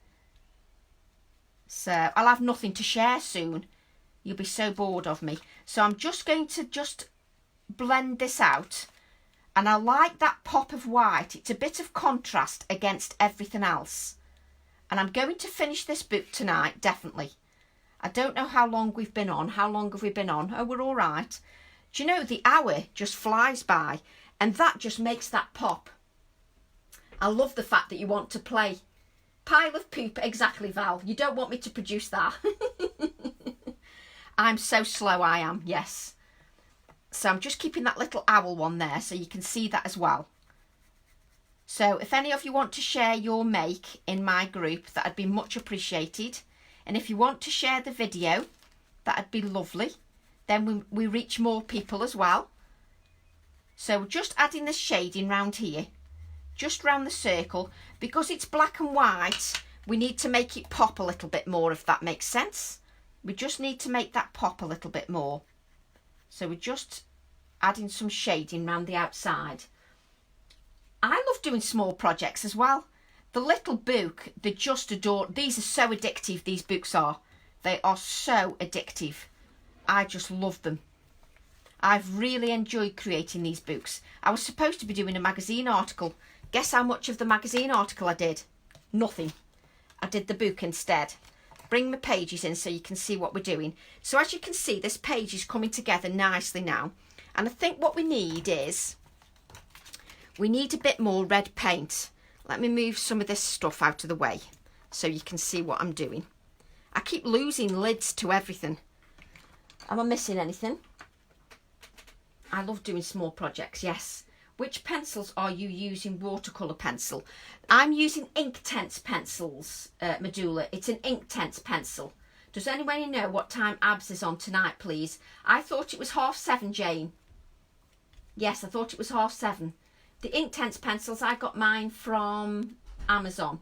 So I'll have nothing to share soon. You'll be so bored of me. So I'm just going to blend this out. And I like that pop of white. It's a bit of contrast against everything else. And I'm going to finish this book tonight, definitely. I don't know how long we've been on. How long have we been on? Oh, we're all right. Do you know, the hour just flies by. And that just makes that pop. I love the fact that you want to play. Pile of poop, exactly, Val. You don't want me to produce that. I'm so slow, I am, yes. So I'm just keeping that little owl one there so you can see that as well. So if any of you want to share your make in my group, that'd be much appreciated. And if you want to share the video, that'd be lovely. Then we reach more people as well. So just adding the shading round here, just round the circle. Because it's black and white, we need to make it pop a little bit more, if that makes sense. We just need to make that pop a little bit more. So we're just adding some shading round the outside. I love doing small projects as well. The little book, they're just adore. These are so addictive, these books are. They are so addictive. I just love them. I've really enjoyed creating these books. I was supposed to be doing a magazine article. Guess how much of the magazine article I did? Nothing. I did the book instead. Bring my pages in so you can see what we're doing. So as you can see, this page is coming together nicely now. And I think what we need is, we need a bit more red paint. Let me move some of this stuff out of the way so you can see what I'm doing. I keep losing lids to everything. Am I missing anything? I love doing small projects, yes. Which pencils are you using? Watercolour pencil. I'm using Inktense pencils, Medulla. It's an Inktense pencil. Does anybody know what time Abs is on tonight, please? I thought it was 7:30, Jane. Yes, I thought it was 7:30. The Inktense pencils, I got mine from Amazon.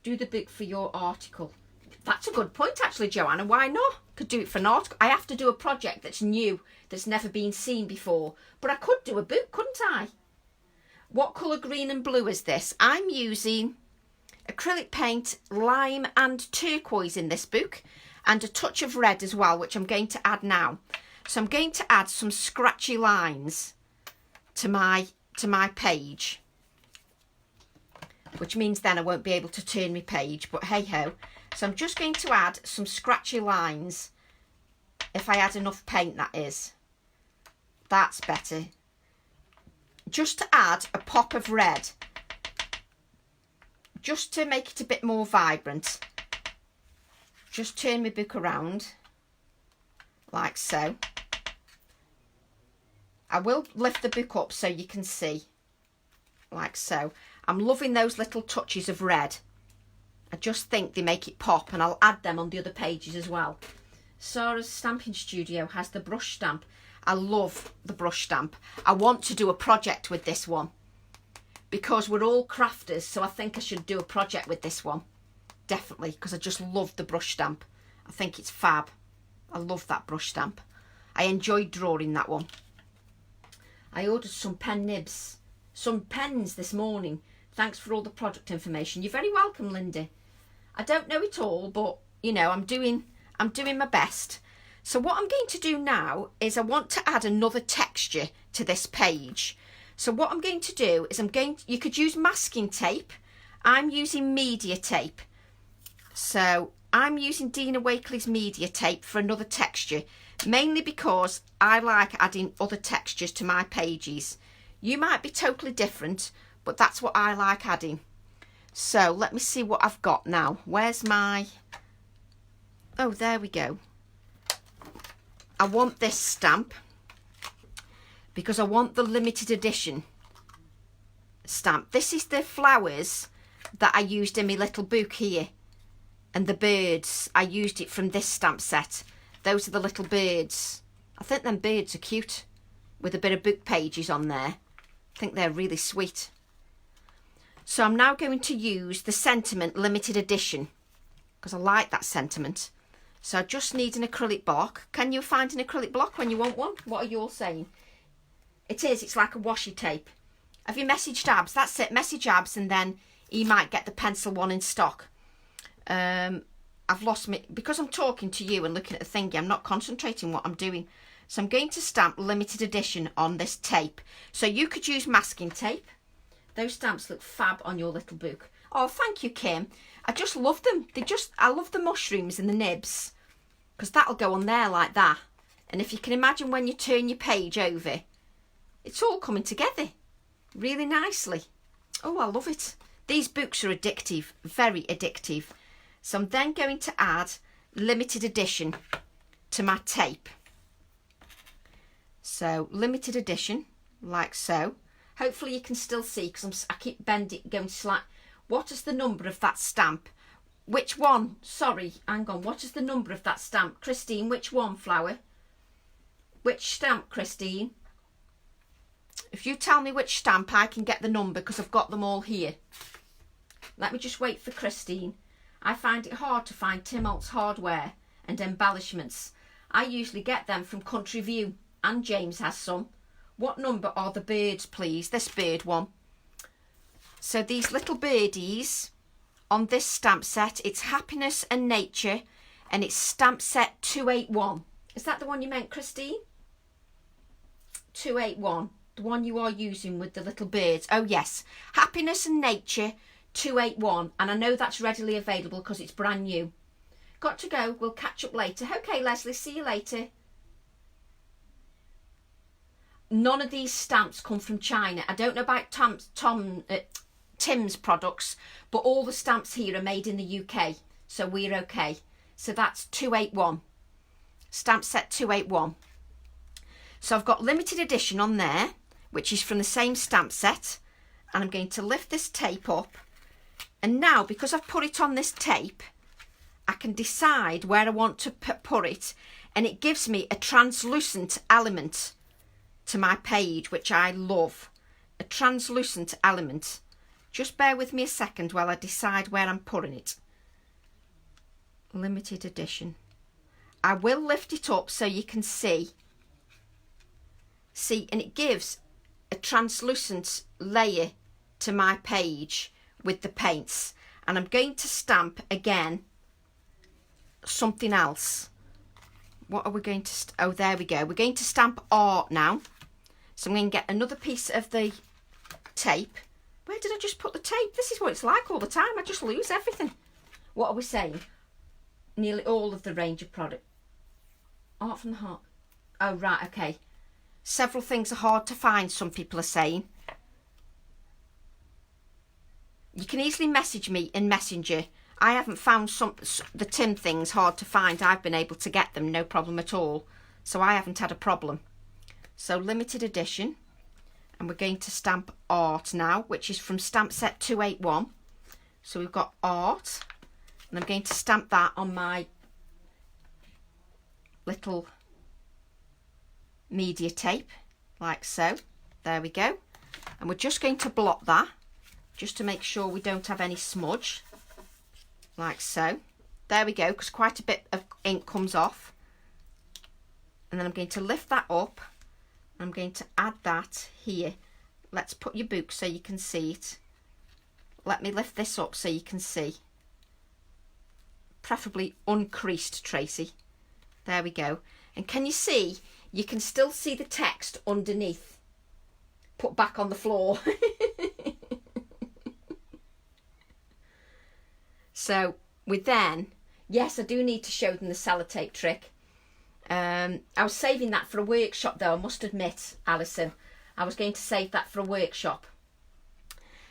Do the book for your article. That's a good point, actually, Joanna. Why not? Could do it for an article. I have to do a project that's new, that's never been seen before. But I could do a book, couldn't I? What colour green and blue is this? I'm using acrylic paint, lime and turquoise in this book. And a touch of red as well, which I'm going to add now. So I'm going to add some scratchy lines to my page, which means then I won't be able to turn my page, but hey ho. So I'm just going to add some scratchy lines, if I add enough paint, that is. That's better. Just to add a pop of red, just to make it a bit more vibrant. Just turn my book around like so. I will lift the book up so you can see, like so. I'm loving those little touches of red. I just think they make it pop, and I'll add them on the other pages as well. Sarah's Stamping Studio has the brush stamp. I love the brush stamp. I want to do a project with this one because we're all crafters, so I think I should do a project with this one. Definitely, because I just love the brush stamp. I think it's fab. I love that brush stamp. I enjoyed drawing that one. I ordered some pen nibs, some pens this morning. Thanks for all the product information. You're very welcome, Lindy. I don't know it all, but you know, I'm doing my best. So what I'm going to do now is I want to add another texture to this page. So what I'm going to do is you could use masking tape. I'm using media tape. So I'm using Dina Wakley's media tape for another texture, mainly because I like adding other textures to my pages. You might be totally different, but that's what I like adding. So let me see what I've got now. Where's my... Oh, there we go. I want this stamp because I want the limited edition stamp. This is the flowers that I used in my little book here. And the birds, I used it from this stamp set. Those are the little birds. I think them birds are cute with a bit of book pages on there. I think they're really sweet. So I'm now going to use the Sentiment limited edition because I like that sentiment. So I just need an acrylic block. Can you find an acrylic block when you want one? What are you all saying? It is. It's like a washi tape. Have you messaged Abs? That's it. Message Abs and then he might get the pencil one in stock. I've lost me because I'm talking to you and looking at the thingy. I'm not concentrating what I'm doing. So I'm going to stamp limited edition on this tape. So you could use masking tape. Those stamps look fab on your little book. Oh, thank you, Kim. I just love them. I love the mushrooms and the nibs because that'll go on there like that. And if you can imagine when you turn your page over, it's all coming together really nicely. Oh, I love it. These books are addictive, very addictive. So I'm then going to add limited edition to my tape. So limited edition, like so. Hopefully you can still see because I keep bending, going slight. What is the number of that stamp? Which one? Sorry, hang on. What is the number of that stamp? Christine, which one, Flower? Which stamp, Christine? If you tell me which stamp, I can get the number because I've got them all here. Let me just wait for Christine. I find it hard to find Tim Holtz hardware and embellishments. I usually get them from Country View, and James has some. What number are the birds, please? This bird one. So these little birdies on this stamp set, it's Happiness and Nature, and it's stamp set 281. Is that the one you meant, Christine? 281, the one you are using with the little birds. Oh yes, Happiness and Nature 281, and I know that's readily available because it's brand new. Got to go, we'll catch up later. Okay, Leslie, see you later. None of these stamps come from China. I don't know about Tim's products, but all the stamps here are made in the UK, so we're okay. So that's 281, stamp set 281. So I've got limited edition on there, which is from the same stamp set, and I'm going to lift this tape up, and now because I've put it on this tape, I can decide where I want to put it, and it gives me a translucent element to my page, which I love. A translucent element. Just bear with me a second while I decide where I'm putting it. Limited edition. I will lift it up so you can see. See, and it gives a translucent layer to my page with the paints. And I'm going to stamp again something else. What are we going to... oh, there we go. We're going to stamp art now. So I'm going to get another piece of the tape. Where did I just put the tape? This is what it's like all the time. I just lose everything. What are we saying? Nearly all of the range of product. Art from the heart. Oh, right, okay. Several things are hard to find, some people are saying. You can easily message me in Messenger. I haven't found the Tim things hard to find. I've been able to get them, no problem at all. So I haven't had a problem. So limited edition. And we're going to stamp art now, which is from stamp set 281. So we've got art. And I'm going to stamp that on my little media tape, like so. There we go. And we're just going to blot that, just to make sure we don't have any smudge, like so. There we go, because quite a bit of ink comes off. And then I'm going to lift that up. I'm going to add that here. Let's put your book so you can see it. Let me lift this up so you can see. Preferably uncreased, Tracy. There we go. And can you see? You can still see the text underneath. Put back on the floor. So with then, yes, I do need to show them the sellotape trick. I was saving that for a workshop though, I must admit, Alison. I was going to save that for a workshop.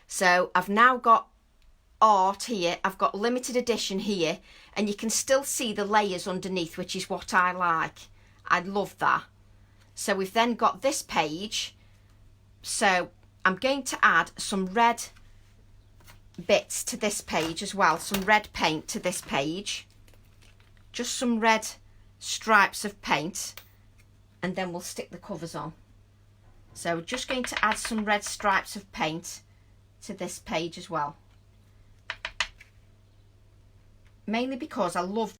So I've now got art here, I've got limited edition here, and you can still see the layers underneath, which is what I like. I love that. So we've then got this page. So I'm going to add some red bits to this page as well, some red paint to this page. Just some red stripes of paint, and then we'll stick the covers on. So we're just going to add some red stripes of paint to this page as well, mainly because I love